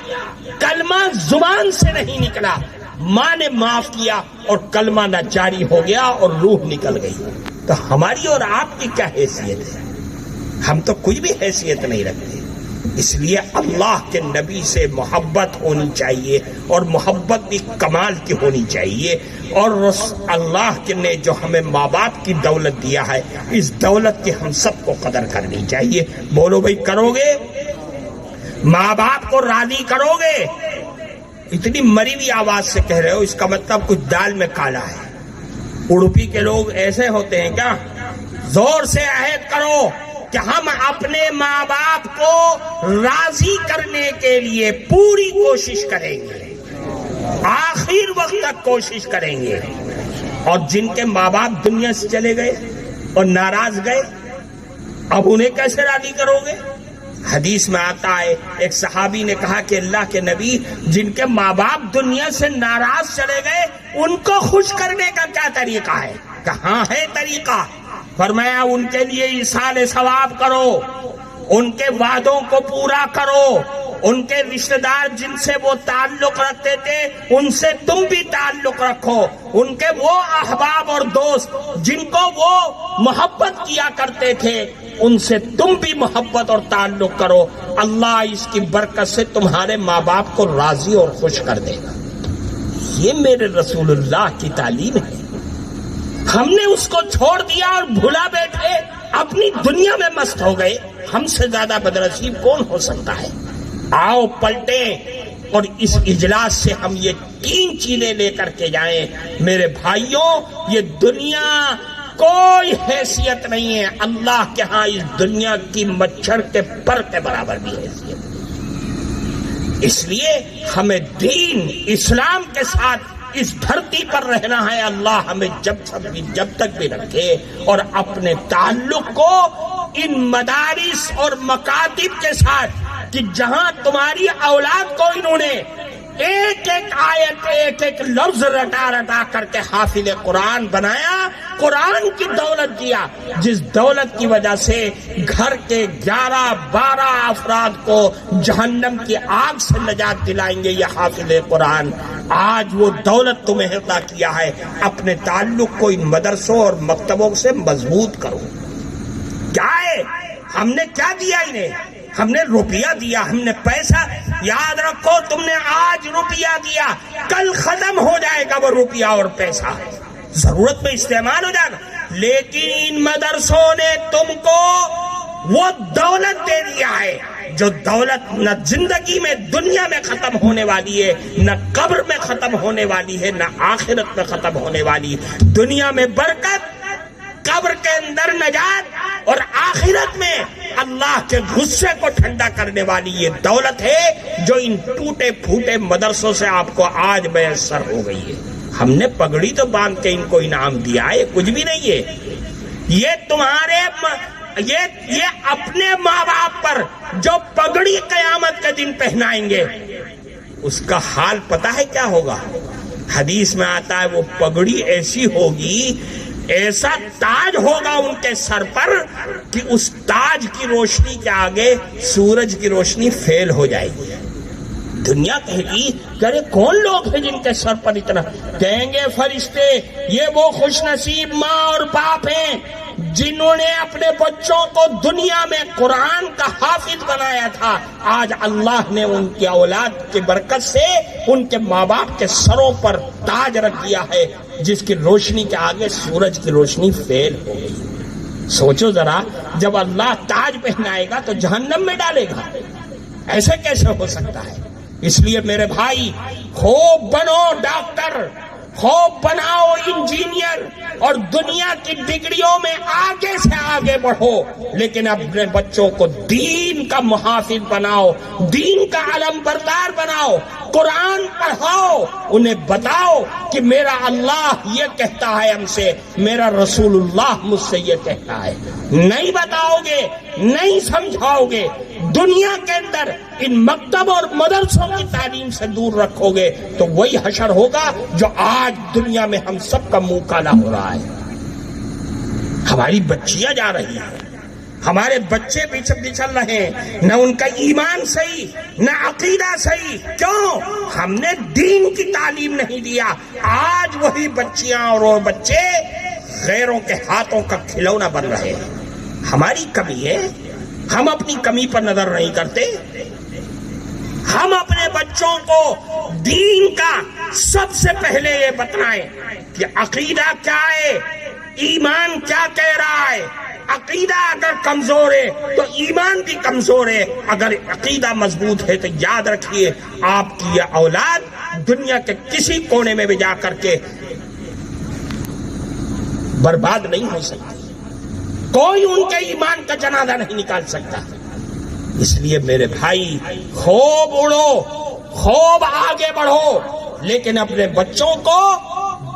کلمہ زبان سے نہیں نکلا، ماں نے معاف کیا اور کلمہ نہ جاری ہو گیا اور روح نکل گئی، تو ہماری اور آپ کی کیا حیثیت ہے؟ ہم تو کوئی بھی حیثیت نہیں رکھتے۔ اس لیے اللہ کے نبی سے محبت ہونی چاہیے، اور محبت بھی کمال کی ہونی چاہیے، اور اللہ نے جو ہمیں ماں باپ کی دولت دیا ہے، اس دولت کی ہم سب کو قدر کرنی چاہیے۔ بولو بھائی، کرو گے؟ ماں باپ کو راضی کرو گے؟ اتنی مری ہوئی آواز سے کہہ رہے ہو، اس کا مطلب کچھ دال میں کالا ہے۔ اڑپی کے لوگ ایسے ہوتے ہیں کیا؟ زور سے عہد کرو کہ ہم اپنے ماں باپ کو راضی کرنے کے لیے پوری کوشش کریں گے، آخر وقت تک کوشش کریں گے۔ اور جن کے ماں باپ دنیا سے چلے گئے اور ناراض گئے، اب انہیں کیسے راضی کرو گے؟ حدیث میں آتا ہے، ایک صحابی نے کہا کہ اللہ کے نبی، جن کے ماں باپ دنیا سے ناراض چلے گئے ان کو خوش کرنے کا کیا طریقہ ہے؟ کہاں ہے طریقہ؟ فرمایا ان کے لیے ایصال ثواب کرو، ان کے وعدوں کو پورا کرو، ان کے رشتہ دار جن سے وہ تعلق رکھتے تھے ان سے تم بھی تعلق رکھو، ان کے وہ احباب اور دوست جن کو وہ محبت کیا کرتے تھے ان سے تم بھی محبت اور تعلق کرو، اللہ اس کی برکت سے تمہارے ماں باپ کو راضی اور خوش کر دے گا۔ یہ میرے رسول اللہ کی تعلیم ہے۔ ہم نے اس کو چھوڑ دیا اور بھلا بیٹھے اپنی دنیا میں مست ہو گئے۔ ہم سے زیادہ بدنصیب کون ہو سکتا ہے؟ آؤ پلٹیں اور اس اجلاس سے ہم یہ 3 چیزیں لے کر کے جائیں۔ میرے بھائیوں، یہ دنیا کوئی حیثیت نہیں ہے، اللہ کے ہاں اس دنیا کی مچھر کے پر کے برابر بھی حیثیت ہے۔ اس لیے ہمیں دین اسلام کے ساتھ اس دھرتی پر رہنا ہے۔ اللہ ہمیں جب تک بھی رکھے اور اپنے تعلق کو ان مدارس اور مکاتب کے ساتھ کہ جہاں تمہاری اولاد کو انہوں نے ایک ایک آیت ایک ایک لفظ رٹا رٹا کر کے حافظ قرآن بنایا، قرآن کی دولت دیا، جس دولت کی وجہ سے گھر کے 11-12 افراد کو جہنم کی آگ سے نجات دلائیں گے یہ حافظ قرآن۔ آج وہ دولت تمہیں عطا کیا ہے، اپنے تعلق کو ان مدرسوں اور مکتبوں سے مضبوط کرو۔ کیا ہے؟ ہم نے کیا دیا انہیں؟ ہم نے روپیہ دیا، ہم نے پیسہ۔ یاد رکھو، تم نے آج روپیہ دیا، کل ختم ہو جائے گا وہ روپیہ اور پیسہ، ضرورت میں استعمال ہو جائے گا۔ لیکن ان مدرسوں نے تم کو وہ دولت دے دیا ہے جو دولت نہ زندگی میں دنیا میں ختم ہونے والی ہے، نہ قبر میں ختم ہونے والی ہے، نہ آخرت میں ختم ہونے والی ہے۔ دنیا میں برکت، قبر کے اندر نجات، اور آخرت میں اللہ کے غصے کو ٹھنڈا کرنے والی یہ دولت ہے جو ان ٹوٹے پھوٹے مدرسوں سے آپ کو آج میسر ہو گئی ہے۔ ہم نے پگڑی تو باندھ کے ان کو انعام دیا ہے، کچھ بھی نہیں ہے۔ یہ تمہارے یہ اپنے ماں باپ پر جو پگڑی قیامت کے دن پہنائیں گے اس کا حال پتہ ہے کیا ہوگا؟ حدیث میں آتا ہے وہ پگڑی ایسی ہوگی، ایسا تاج ہوگا ان کے سر پر کہ اس تاج کی روشنی کے آگے سورج کی روشنی فیل ہو جائے گی۔ دنیا کہے گی کہ ارے کون لوگ ہیں جن کے سر پر اتنا؟ کہیں گے فرشتے یہ وہ خوش نصیب ماں اور باپ ہیں جنہوں نے اپنے بچوں کو دنیا میں قرآن کا حافظ بنایا تھا۔ آج اللہ نے ان کی اولاد کی برکت سے ان کے ماں باپ کے سروں پر تاج رکھ دیا ہے جس کی روشنی کے آگے سورج کی روشنی فیل ہو گئی۔ سوچو ذرا، جب اللہ تاج پہنائے گا تو جہنم میں ڈالے گا؟ ایسے کیسے ہو سکتا ہے؟ اس لیے میرے بھائی، خوب بنو ڈاکٹر، خوب بناؤ انجینئر، اور دنیا کی ڈگریوں میں آگے سے آگے بڑھو، لیکن اپنے بچوں کو دین کا محافظ بناؤ، دین کا علم بردار بناؤ، قرآن پڑھاؤ، انہیں بتاؤ کہ میرا اللہ یہ کہتا ہے ہم سے، میرا رسول اللہ مجھ سے یہ کہتا ہے۔ نہیں بتاؤ گے، نہیں سمجھاؤ گے، دنیا کے اندر ان مکتب اور مدرسوں کی تعلیم سے دور رکھو گے تو وہی حشر ہوگا جو آج دنیا میں ہم سب کا منہ کالا ہو رہا ہے۔ ہماری بچیاں جا رہی ہیں، ہمارے بچے بچل رہے ہیں، نہ ان کا ایمان صحیح، نہ عقیدہ صحیح۔ کیوں؟ ہم نے دین کی تعلیم نہیں دیا۔ آج وہی بچیاں اور وہ بچے غیروں کے ہاتھوں کا کھلونا بن رہے ہیں۔ ہماری کمی ہے، ہم اپنی کمی پر نظر نہیں کرتے۔ ہم اپنے بچوں کو دین کا سب سے پہلے یہ بتلائیں کہ عقیدہ کیا ہے، ایمان کیا کہہ رہا ہے۔ عقیدہ اگر کمزور ہے تو ایمان بھی کمزور ہے، اگر عقیدہ مضبوط ہے تو یاد رکھیے آپ کی یہ اولاد دنیا کے کسی کونے میں بھی جا کر کے برباد نہیں ہو سکتی، کوئی ان کے ایمان کا جنازہ نہیں نکال سکتا۔ اس لیے میرے بھائی، خوب اڑو، خوب آگے بڑھو، لیکن اپنے بچوں کو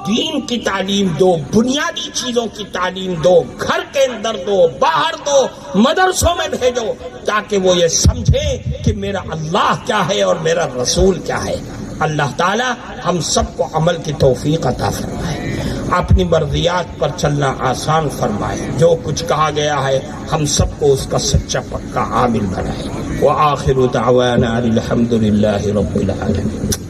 دین کی تعلیم دو، بنیادی چیزوں کی تعلیم دو، گھر کے اندر دو، باہر دو، مدرسوں میں بھیجو، تاکہ وہ یہ سمجھیں کہ میرا اللہ کیا ہے اور میرا رسول کیا ہے۔ اللہ تعالی ہم سب کو عمل کی توفیق عطا فرمائے، اپنی مرضیات پر چلنا آسان فرمائے، جو کچھ کہا گیا ہے ہم سب کو اس کا سچا پکا عامل بنائے۔ وآخر دعوانا الحمد للہ رب العالمین.